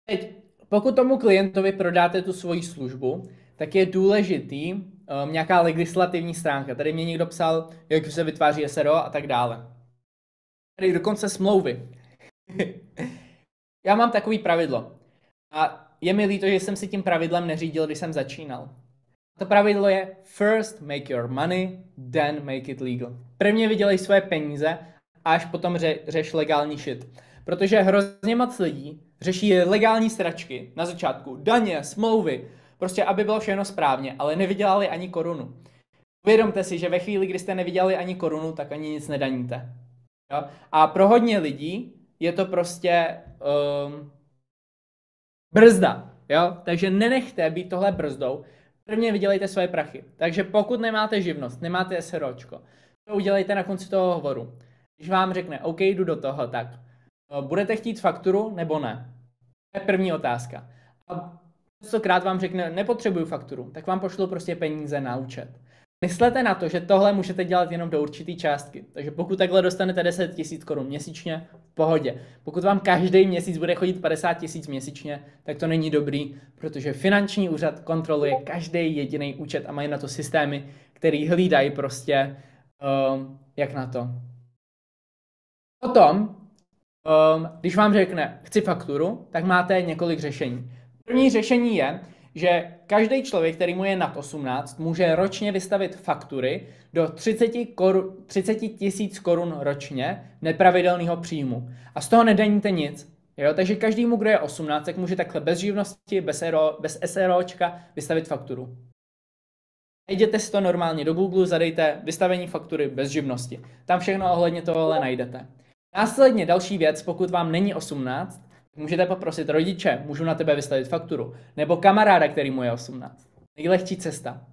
Teď, pokud tomu klientovi prodáte tu svoji službu, tak je důležitý nějaká legislativní stránka. Tady mě někdo psal, jak se vytváří SRO a tak dále. Tady dokonce smlouvy. Já mám takový pravidlo. A je mi líto, že jsem si tím pravidlem neřídil, když jsem začínal. To pravidlo je first make your money, then make it legal. Prvně vydělej svoje peníze a až potom řeš legální shit. Protože hrozně moc lidí řeší legální sračky na začátku, daně, smlouvy, prostě aby bylo všechno správně, ale nevydělali ani korunu. Uvědomte si, že ve chvíli, kdy jste nevydělali ani korunu, tak ani nic nedaníte. Jo? A pro hodně lidí je to prostě brzda. Jo? Takže nenechte být tohle brzdou. Prvně vydělejte svoje prachy. Takže pokud nemáte živnost, nemáte SROčko, to udělejte na konci toho hovoru. Když vám řekne, OK, jdu do toho, tak budete chtít fakturu nebo ne? To je první otázka. A častokrát vám řekne, nepotřebuju fakturu, tak vám pošlu prostě peníze na účet. Myslete na to, že tohle můžete dělat jenom do určité částky. Takže pokud takhle dostanete 10 000 korun měsíčně, v pohodě. Pokud vám každý měsíc bude chodit 50 000 měsíčně, tak to není dobrý, protože finanční úřad kontroluje každý jediný účet a mají na to systémy, který hlídají prostě, jak na to. Potom, když vám řekne, chci fakturu, tak máte několik řešení. První řešení je, že každý člověk, který mu je nad 18, může ročně vystavit faktury do 30 000 korun ročně nepravidelného příjmu. A z toho nedaníte nic. Jo? Takže každému, kdo je 18, tak může takhle bez živnosti, bez SROčka vystavit fakturu. Jděte si to normálně do Google, zadejte vystavení faktury bez živnosti. Tam všechno ohledně tohohle najdete. Následně další věc, pokud vám není 18, můžete poprosit rodiče, můžu na tebe vystavit fakturu, nebo kamaráda, který mu je 18. Nejlehčí cesta.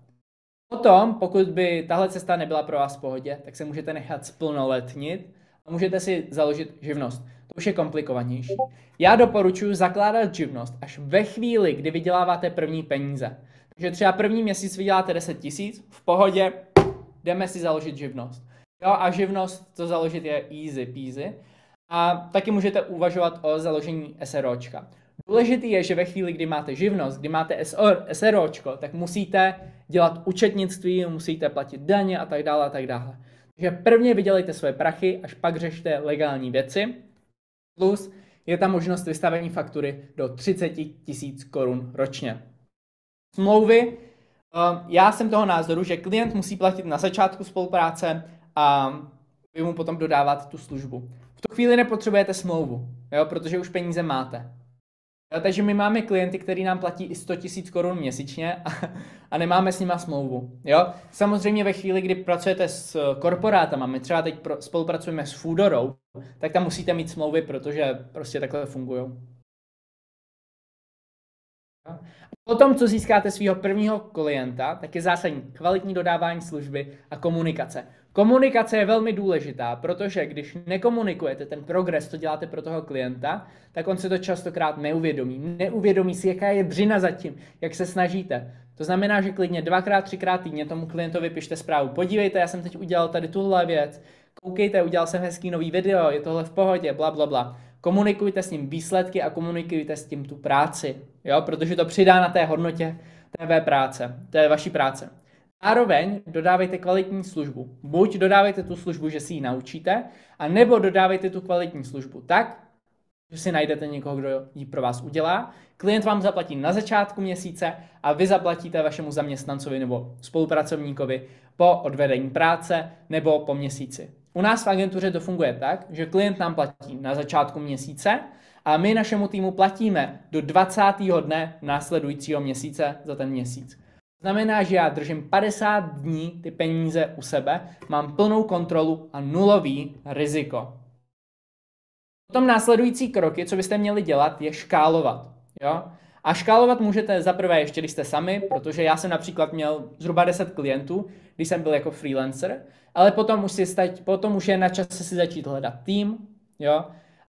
Potom, pokud by tahle cesta nebyla pro vás v pohodě, tak se můžete nechat splnoletnit a můžete si založit živnost. To už je komplikovanější. Já doporučuji zakládat živnost až ve chvíli, kdy vyděláváte první peníze. Takže třeba první měsíc vyděláte 10 000, v pohodě, jdeme si založit živnost. Jo, a živnost, to založit je easy peasy. A taky můžete uvažovat o založení SROčka. Důležitý je, že ve chvíli, kdy máte živnost, kdy máte SROčko, tak musíte dělat účetnictví, musíte platit daně a tak dále a tak dále. Takže prvně vydělejte svoje prachy, až pak řešte legální věci. Plus je tam možnost vystavení faktury do 30 000 korun ročně. Smlouvy. Já jsem toho názoru, že klient musí platit na začátku spolupráce a vy mu potom dodáváte tu službu. V tu chvíli nepotřebujete smlouvu, jo, protože už peníze máte. Jo, takže my máme klienty, kteří nám platí i 100 000 korun měsíčně a nemáme s nima smlouvu. Jo? Samozřejmě ve chvíli, kdy pracujete s korporátama, my třeba teď spolupracujeme s Foodorou, tak tam musíte mít smlouvy, protože prostě takhle fungují. Potom, co získáte svého prvního klienta, tak je zásadní kvalitní dodávání služby a komunikace. Komunikace je velmi důležitá, protože když nekomunikujete ten progres, co děláte pro toho klienta, tak on se to častokrát neuvědomí. Neuvědomí si, jaká je dřina zatím, jak se snažíte. To znamená, že klidně 2x, 3x týdně tomu klientovi pište zprávu. Podívejte, já jsem teď udělal tady tuhle věc. Koukejte, udělal jsem hezký nový video, je tohle v pohodě, bla, bla, bla. Komunikujte s ním výsledky a komunikujte s tím tu práci, jo? Protože to přidá na té hodnotě té vaší práce. Zároveň dodávejte kvalitní službu. Buď dodávejte tu službu, že si ji naučíte, a nebo dodávejte tu kvalitní službu tak, že si najdete někoho, kdo ji pro vás udělá. Klient vám zaplatí na začátku měsíce a vy zaplatíte vašemu zaměstnancovi nebo spolupracovníkovi po odvedení práce nebo po měsíci. U nás v agentuře to funguje tak, že klient nám platí na začátku měsíce a my našemu týmu platíme do 20. dne následujícího měsíce za ten měsíc. Znamená, že já držím 50 dní ty peníze u sebe, mám plnou kontrolu a nulový riziko. Potom následující kroky, co byste měli dělat, je škálovat. Jo? A škálovat můžete zaprvé ještě, když jste sami, protože já jsem například měl zhruba 10 klientů, když jsem byl jako freelancer, ale potom už je na čase si začít hledat tým. Jo?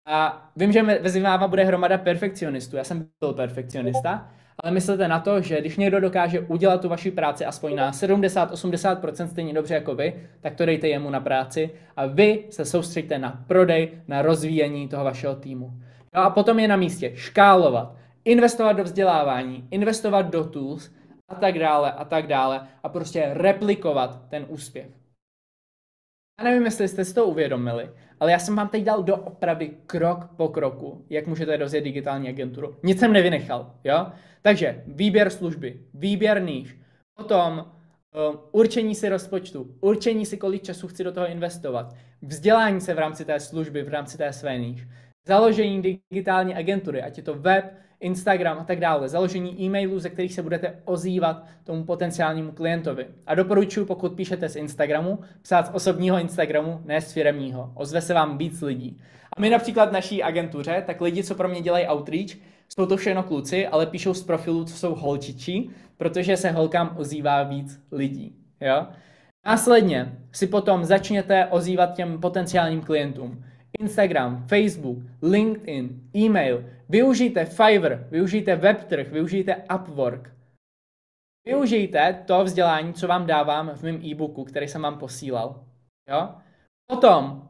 A vím, že mezi váma bude hromada perfekcionistů, já jsem byl perfekcionista, ale myslete na to, že když někdo dokáže udělat tu vaši práci aspoň na 70-80% stejně dobře jako vy, tak to dejte jemu na práci a vy se soustřeďte na prodej, na rozvíjení toho vašeho týmu. Jo, a potom je na místě škálovat, investovat do vzdělávání, investovat do tools a tak dále a prostě replikovat ten úspěch. Já nevím, jestli jste si to uvědomili, ale já jsem vám teď dal doopravdy krok po kroku, jak můžete rozjet digitální agenturu. Nic jsem nevynechal, jo? Takže výběr služby, výběr níž, potom určení si rozpočtu, určení si, kolik času chci do toho investovat, vzdělání se v rámci té služby, v rámci té své níž, založení digitální agentury, ať je to web, Instagram a tak dále, založení e-mailů, ze kterých se budete ozývat tomu potenciálnímu klientovi. A doporučuji, pokud píšete z Instagramu, psát z osobního Instagramu, ne z firemního. Ozve se vám víc lidí. A my například v naší agentuře, tak lidi, co pro mě dělají outreach, jsou to všechno kluci, ale píšou z profilu, co jsou holčičí, protože se holkám ozývá víc lidí. Jo? Následně si potom začněte ozývat těm potenciálním klientům. Instagram, Facebook, LinkedIn, e-mail, využijte Fiverr, využijte webtrh, využijte Upwork. Využijte to vzdělání, co vám dávám v mém e-booku, který jsem vám posílal. Jo? Potom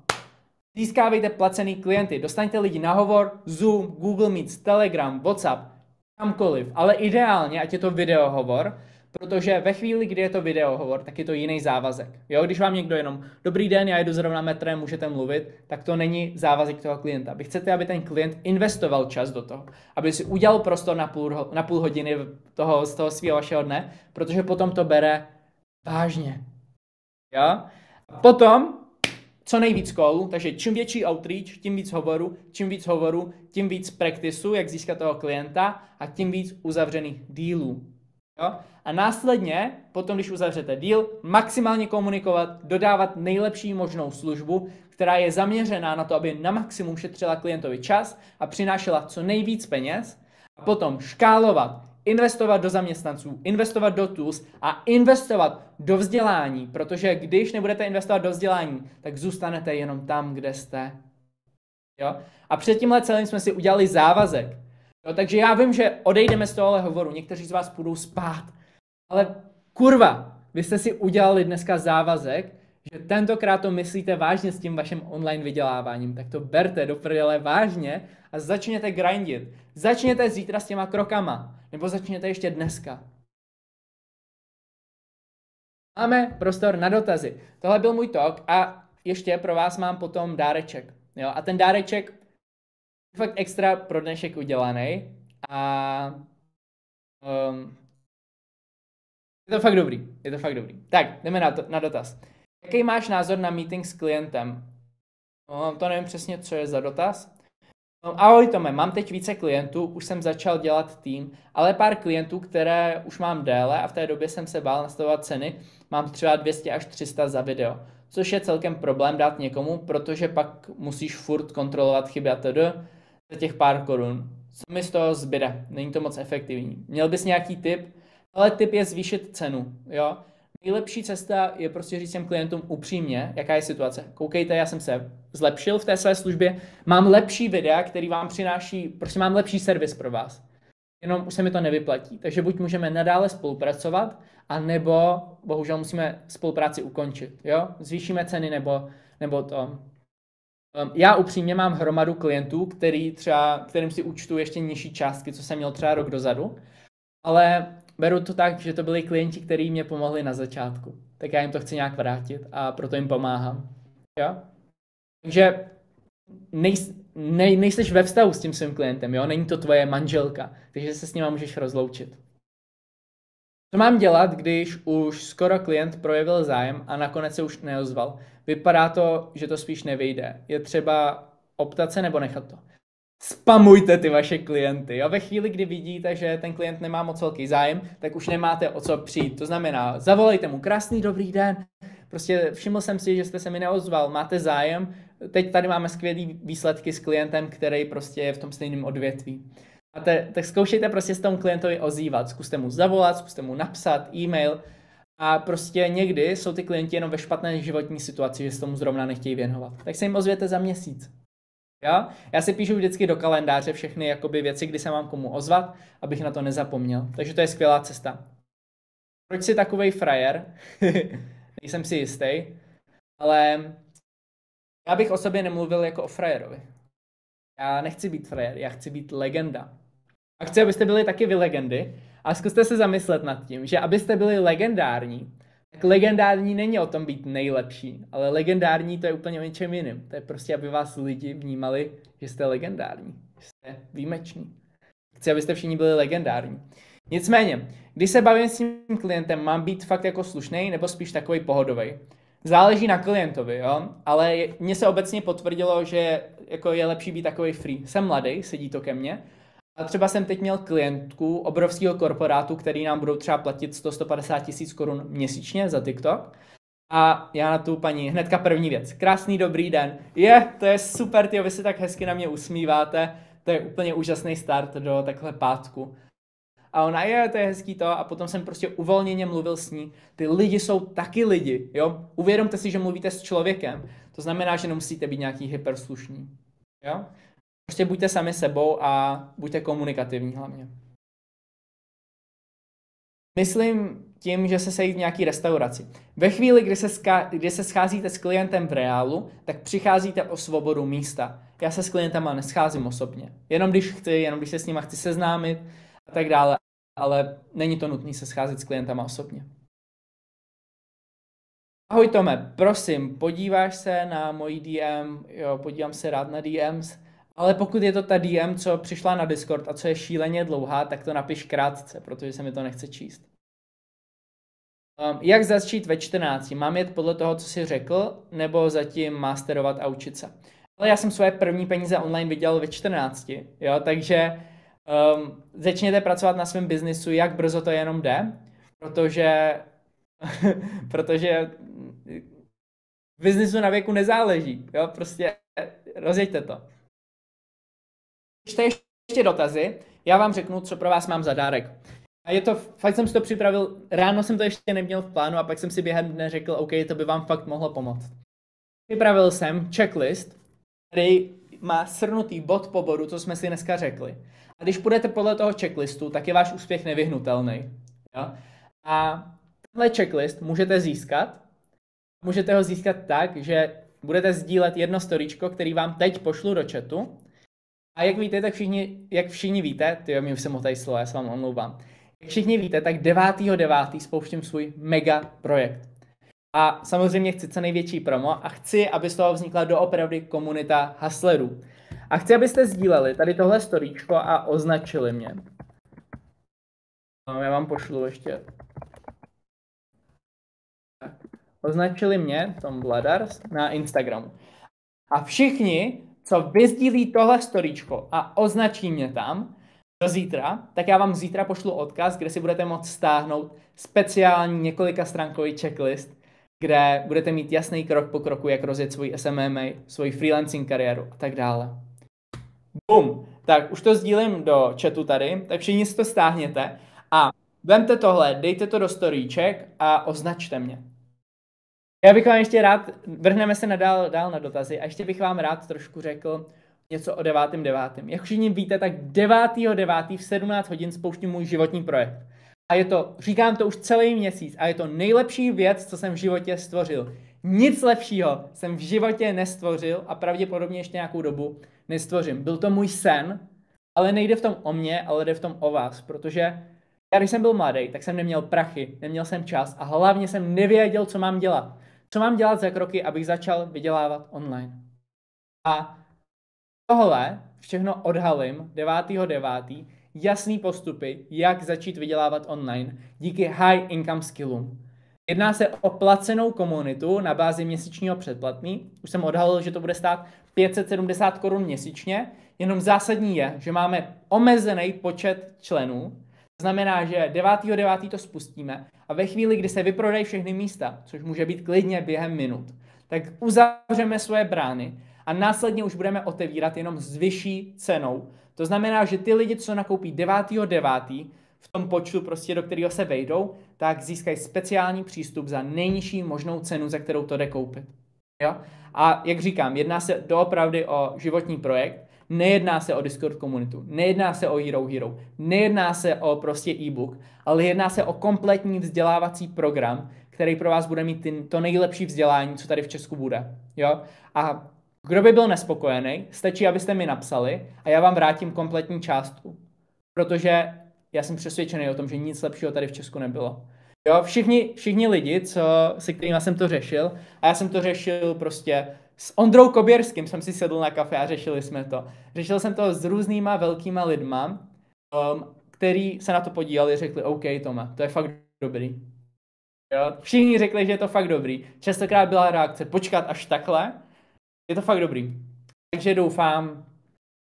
získávejte placený klienty, dostaňte lidi na hovor, Zoom, Google Meet, Telegram, WhatsApp, kamkoliv, ale ideálně, ať je to videohovor, protože ve chvíli, kdy je to videohovor, tak je to jiný závazek. Jo, když vám někdo jenom dobrý den, já jdu zrovna metrem, můžete mluvit, tak to není závazek toho klienta. Vy chcete, aby ten klient investoval čas do toho, aby si udělal prostor na půl hodiny z toho svého vašeho dne, protože potom to bere vážně. Jo? A potom co nejvíc callů, takže čím větší outreach, tím víc hovoru, tím víc practiceu, jak získat toho klienta a tím víc uzavřených dealů. Jo? A následně, potom, když uzavřete deal, maximálně komunikovat, dodávat nejlepší možnou službu, která je zaměřená na to, aby na maximum šetřila klientovi čas a přinášela co nejvíc peněz. A potom škálovat, investovat do zaměstnanců, investovat do tools a investovat do vzdělání, protože když nebudete investovat do vzdělání, tak zůstanete jenom tam, kde jste. Jo? A před tímhle celým jsme si udělali závazek. Jo, takže já vím, že odejdeme z tohohle hovoru, někteří z vás půjdou spát, ale kurva, vy jste si udělali dneska závazek, že tentokrát to myslíte vážně s tím vaším online vyděláváním, tak to berte do prdele vážně a začněte grindit. Začněte zítra s těma krokama, nebo začněte ještě dneska. Máme prostor na dotazy. Tohle byl můj talk a ještě pro vás mám potom dáreček. Jo, a ten dáreček fakt extra pro dnešek udělaný a je to fakt dobrý. Tak, jdeme na dotaz. Jaký máš názor na meeting s klientem? To nevím přesně, co je za dotaz. Ahoj Tome, mám teď více klientů, už jsem začal dělat tým, ale pár klientů, které už mám déle a v té době jsem se bál nastavovat ceny, mám třeba 200 až 300 za video, což je celkem problém dát někomu, protože pak musíš furt kontrolovat chyby a td. Za těch pár korun. Co mi z toho zbyde? Není to moc efektivní. Měl bys nějaký tip? Ale tip je zvýšit cenu, jo? Nejlepší cesta je prostě říct těm klientům upřímně, jaká je situace. Koukejte, já jsem se zlepšil v té své službě, mám lepší videa, který vám přináší, prostě mám lepší servis pro vás. Jenom už se mi to nevyplatí. Takže buď můžeme nadále spolupracovat, anebo bohužel musíme spolupráci ukončit, jo? Zvýšíme ceny nebo to. Já upřímně mám hromadu klientů, kterým si účtuju ještě nižší částky, co jsem měl třeba rok dozadu, ale beru to tak, že to byli klienti, kteří mě pomohli na začátku. Tak já jim to chci nějak vrátit a proto jim pomáhám. Jo? Takže nejseš ve vztahu s tím svým klientem, jo? Není to tvoje manželka, takže se s nima můžeš rozloučit. Co mám dělat, když už skoro klient projevil zájem a nakonec se už neozval? Vypadá to, že to spíš nevyjde. Je třeba optat se nebo nechat to? Spamujte ty vaše klienty. Jo? Ve chvíli, kdy vidíte, že ten klient nemá moc velký zájem, tak už nemáte o co přijít. To znamená, zavolejte mu krásný dobrý den. Prostě všiml jsem si, že jste se mi neozval, máte zájem. Teď tady máme skvělý výsledky s klientem, který prostě je v tom stejném odvětví. Tak zkoušejte prostě s tomu klientovi ozývat. Zkuste mu zavolat, zkuste mu napsat e-mail a prostě někdy jsou ty klienti jenom ve špatné životní situaci, že se tomu zrovna nechtějí věnovat. Tak se jim ozvěte za měsíc. Jo? Já si píšu vždycky do kalendáře všechny jakoby věci, kdy se mám komu ozvat, abych na to nezapomněl. Takže to je skvělá cesta. Proč jsi takovej frajer? Nejsem si jistý, ale já bych o sobě nemluvil jako o frajerovi. Já nechci být frajer, já chci být legenda. A chci, abyste byli taky vy legendy A zkuste se zamyslet nad tím, že abyste byli legendární, tak legendární není o tom být nejlepší, ale legendární to je úplně o něčem jiným. To je prostě, aby vás lidi vnímali, že jste legendární, že jste výjimeční. Chci, abyste všichni byli legendární. Nicméně, když se bavím s tím klientem, mám být fakt jako slušnej nebo spíš takový pohodový. Záleží na klientovi, jo? Ale mně se obecně potvrdilo, že jako je lepší být takový free. Jsem mladý, sedí to ke mně. A třeba jsem teď měl klientku obrovského korporátu, který nám budou třeba platit 100-150 tisíc korun měsíčně za TikTok. A já na tu paní hnedka první věc. Krásný dobrý den. To je super, vy se tak hezky na mě usmíváte. To je úplně úžasný start do takhle pátku. A ona, to je hezký to, a potom jsem prostě uvolněně mluvil s ní. Ty lidi jsou taky lidi, jo? Uvědomte si, že mluvíte s člověkem. To znamená, že nemusíte být nějaký hyperslušný, jo? Prostě buďte sami sebou a buďte komunikativní hlavně. Myslím tím, že se sejít v nějaký restauraci. Ve chvíli, kdy se scházíte s klientem v reálu, tak přicházíte o svobodu místa. Já se s klientama nescházím osobně. Jenom když chci, jenom když se s nima chci seznámit a tak dále, ale není to nutné se scházet s klientama osobně. Ahoj Tome, prosím, podíváš se na mojí DM, jo, podívám se rád na DMs, ale pokud je to ta DM, co přišla na Discord a co je šíleně dlouhá, tak to napiš krátce, protože se mi to nechce číst. Jak začít ve 14? Mám jet podle toho, co jsi řekl, nebo zatím masterovat a učit se? Ale já jsem svoje první peníze online vydělal ve 14, jo, takže začněte pracovat na svém biznisu, jak brzo to jenom jde, protože v biznisu na věku nezáleží, jo, prostě rozjeďte to. Když ještě dotazy, já vám řeknu, co pro vás mám za dárek. A fakt jsem si to připravil, ráno jsem to ještě neměl v plánu a pak jsem si během dne řekl, OK, to by vám fakt mohlo pomoct. Připravil jsem checklist, který má shrnutý bod po bodu, co jsme si dneska řekli. A když půjdete podle toho checklistu, tak je váš úspěch nevyhnutelný. Jo? A tenhle checklist můžete získat. Můžete ho získat tak, že budete sdílet jedno storíčko, který vám teď pošlu do chatu. A jak víte, tak všichni víte, mě už jsem motají slovo, já se vám omlouvám. Jak všichni víte, tak 9.9. spouštím svůj mega projekt. A samozřejmě chci co největší promo a chci, aby z toho vznikla doopravdy komunita hustlerů. A chci, abyste sdíleli tady tohle storíčko a označili mě. Já vám pošlu ještě. Označili mě, Tom Bladars, na Instagramu. A všichni, co vyzdílí tohle storíčko a označí mě tam do zítra, tak já vám zítra pošlu odkaz, kde si budete moct stáhnout speciální několikastránkový checklist, kde budete mít jasný krok po kroku, jak rozjet svůj SMMA, svoji freelancing kariéru a tak dále. Bum! Tak už to sdílím do chatu tady, tak všichni si to stáhněte a vemte tohle, dejte to do storíček a označte mě. Já bych vám ještě rád, vrhneme se dál na dotazy a ještě bych vám rád trošku řekl něco o 9.9. Jak všichni víte, tak 9.9. v 17 hodin spouštím můj životní projekt. A říkám to už celý měsíc a je to nejlepší věc, co jsem v životě stvořil. Nic lepšího jsem v životě nestvořil a pravděpodobně ještě nějakou dobu nestvořím. Byl to můj sen, ale nejde v tom o mě, ale jde v tom o vás, protože já když jsem byl mladý, tak jsem neměl prachy, neměl jsem čas a hlavně jsem nevěděl, co mám dělat. Co mám dělat za kroky, abych začal vydělávat online. A tohle všechno odhalím 9.9. Jasný postupy, jak začít vydělávat online díky high income skillům. Jedná se o placenou komunitu na bázi měsíčního předplatný. Už jsem odhalil, že to bude stát 570 korun měsíčně, jenom zásadní je, že máme omezený počet členů. To znamená, že 9.9. to spustíme a ve chvíli, kdy se vyprodají všechny místa, což může být klidně během minut, tak uzavřeme svoje brány a následně už budeme otevírat jenom s vyšší cenou. To znamená, že ty lidi, co nakoupí 9.9. v tom počtu, prostě, do kterého se vejdou, tak získají speciální přístup za nejnižší možnou cenu, za kterou to jde koupit. Jo? A jak říkám, jedná se doopravdy o životní projekt, nejedná se o Discord komunitu, nejedná se o Hero, nejedná se o prostě e-book, ale jedná se o kompletní vzdělávací program, který pro vás bude mít to nejlepší vzdělání, co tady v Česku bude. Jo? A kdo by byl nespokojený, stačí, abyste mi napsali a já vám vrátím kompletní částku. Protože já jsem přesvědčený o tom, že nic lepšího tady v Česku nebylo. Jo, všichni lidi, se kterými jsem to řešil, a já jsem to řešil prostě s Ondrou Koběrským, jsem si sedl na kafe a řešili jsme to. Řešil jsem to s různýma velkýma lidma, který se na to podívali a řekli, OK, Tome, to je fakt dobrý. Jo, všichni řekli, že je to fakt dobrý. Častokrát byla reakce, počkat až takhle, je to fakt dobrý. Takže doufám,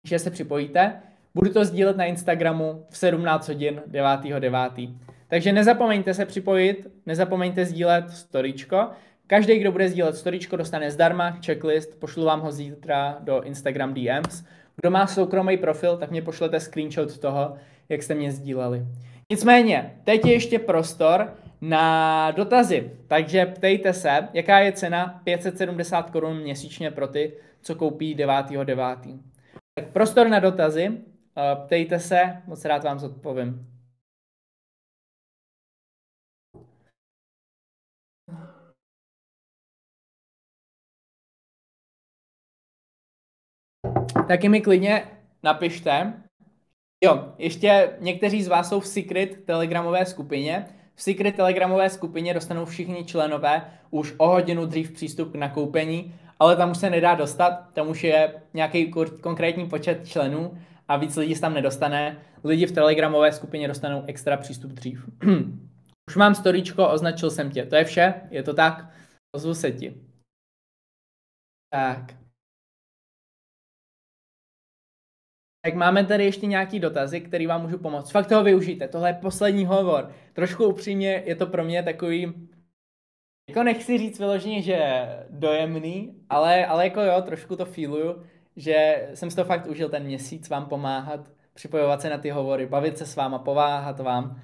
že se připojíte. Budu to sdílet na Instagramu v 17 hodin 9.9. Takže nezapomeňte se připojit, nezapomeňte sdílet storyčko. Každý, kdo bude sdílet storyčko, dostane zdarma checklist, pošlu vám ho zítra do Instagram DMs. Kdo má soukromý profil, tak mě pošlete screenshot toho, jak jste mě sdíleli. Nicméně, teď je ještě prostor na dotazy, takže ptejte se, jaká je cena 570 Kč měsíčně pro ty, co koupí 9.9. Tak prostor na dotazy, ptejte se, moc rád vám zodpovím. Taky mi klidně napište. Jo, ještě někteří z vás jsou v Secret telegramové skupině. V Secret telegramové skupině dostanou všichni členové už o hodinu dřív přístup k nakoupení, ale tam už se nedá dostat, tam už je nějaký konkrétní počet členů a víc lidí se tam nedostane. Lidi v telegramové skupině dostanou extra přístup dřív. Už mám storyčko, označil jsem tě. To je vše? Je to tak? Ozvu se ti. Tak. Tak máme tady ještě nějaký dotazy, který vám můžu pomoct. Fakt toho využijte. Tohle je poslední hovor. Trošku upřímně je to pro mě takový, jako nechci říct vyloženě, že dojemný, ale jako jo, trošku to feeluju, že jsem si to fakt užil ten měsíc vám pomáhat, připojovat se na ty hovory, bavit se s váma, pomáhat vám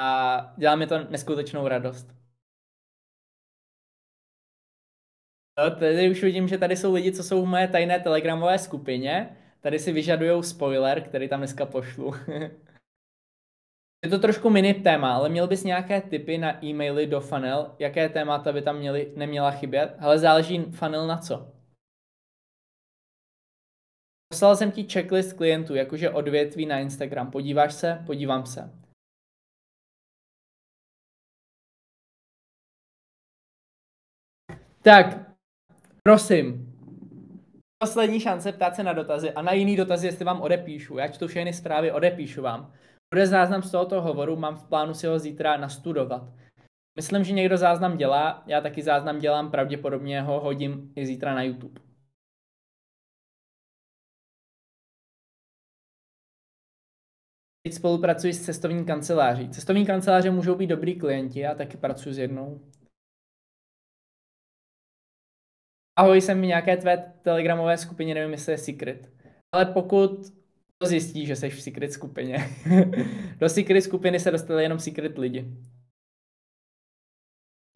a dělá mi to neskutečnou radost. No, tady už vidím, že tady jsou lidi, co jsou v mé tajné telegramové skupině. Tady si vyžadujou spoiler, který tam dneska pošlu. Je to trošku mini téma, ale měl bys nějaké tipy na e-maily do funnel, jaké témata by tam neměla chybět, ale záleží funnel na co. Poslal jsem ti checklist klientů, jakože odvětví na Instagram. Podíváš se? Podívám se. Tak, prosím. Poslední šance ptát se na dotazy a na jiný dotazy, jestli vám odepíšu. Já čtu všechny zprávy, odepíšu vám. Bude záznam z tohoto hovoru, mám v plánu si ho zítra nastudovat. Myslím, že někdo záznam dělá, já taky záznam dělám, pravděpodobně ho hodím i zítra na YouTube. Teď spolupracuji s cestovní kanceláří. Cestovní kanceláře můžou být dobrý klienti, já taky pracuji s jednou. Ahoj, jsem v nějaké tvé telegramové skupině, nevím, jestli je Secret. Ale pokud to zjistí, že jsi v Secret skupině. Do Secret skupiny se dostali jenom Secret lidi.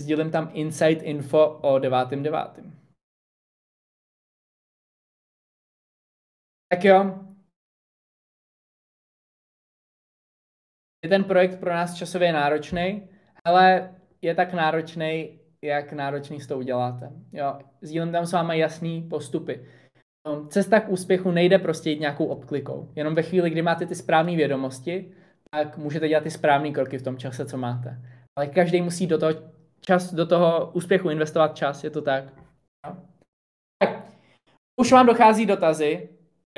Sdílím tam inside info o 9.9. Tak jo. Je ten projekt pro nás časově náročný, ale je tak náročný, jak náročný s to uděláte. Jo, sdílím tam s váma jasný postupy. Cesta k úspěchu nejde prostě jít nějakou obklikou. Jenom ve chvíli, kdy máte ty správné vědomosti, tak můžete dělat ty správné kroky v tom čase, co máte. Ale každý musí do toho úspěchu investovat čas, je to tak. Jo? Tak, už vám dochází dotazy,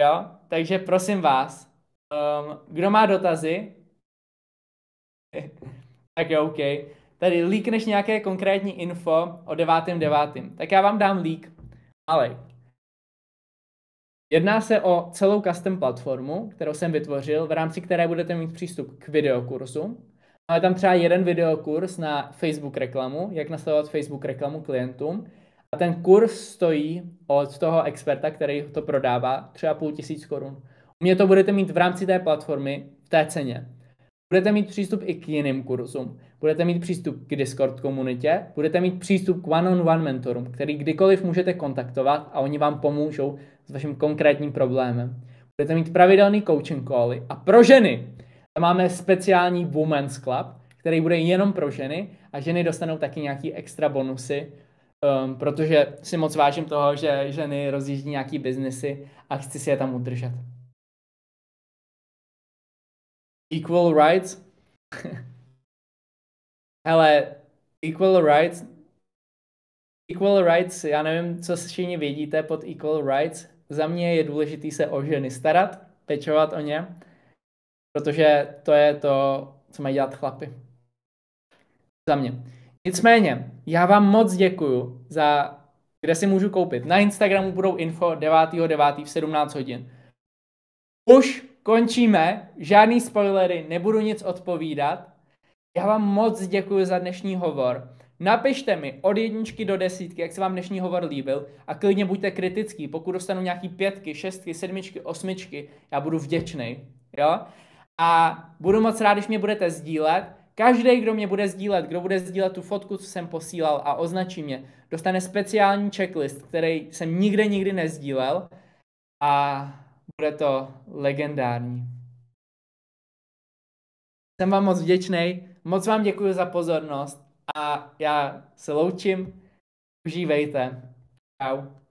jo? Takže prosím vás, kdo má dotazy, tak jo, OK. Tady líkneš nějaké konkrétní info o 9.9. Tak já vám dám lík. Malej. Jedná se o celou custom platformu, kterou jsem vytvořil, v rámci které budete mít přístup k videokurzu. Máme tam třeba jeden videokurs na Facebook reklamu, jak nastavovat Facebook reklamu klientům. A ten kurz stojí od toho experta, který to prodává, třeba 500 Kč. U mě to budete mít v rámci té platformy v té ceně. Budete mít přístup i k jiným kurzům. Budete mít přístup k Discord komunitě, budete mít přístup k one-on-one mentorům, který kdykoliv můžete kontaktovat a oni vám pomůžou s vaším konkrétním problémem. Budete mít pravidelný coaching cally a pro ženy tam máme speciální Women's Club, který bude jenom pro ženy a ženy dostanou taky nějaký extra bonusy, protože si moc vážím toho, že ženy rozjíždí nějaký biznesy a chci si je tam udržet. Equal rights. Hele, equal rights, já nevím, co všichni vidíte pod equal rights. Za mě je důležité se o ženy starat, pečovat o ně, protože to je to, co mají dělat chlapy. Za mě. Nicméně, já vám moc děkuju za, kde si můžu koupit. Na Instagramu budou info 9.9. v 17 hodin. Už končíme, žádný spoilery, nebudu nic odpovídat. Já vám moc děkuji za dnešní hovor. Napište mi od 1 do 10, jak se vám dnešní hovor líbil a klidně buďte kritický. Pokud dostanu nějaký 5, 6, 7, 8, já budu vděčný. Jo? A budu moc rád, když mě budete sdílet. Každý, kdo mě bude sdílet, kdo bude sdílet tu fotku, co jsem posílal a označí mě, dostane speciální checklist, který jsem nikdy nezdílel a bude to legendární. Jsem vám moc vděčný, moc vám děkuji za pozornost a já se loučím. Užívejte. Čau.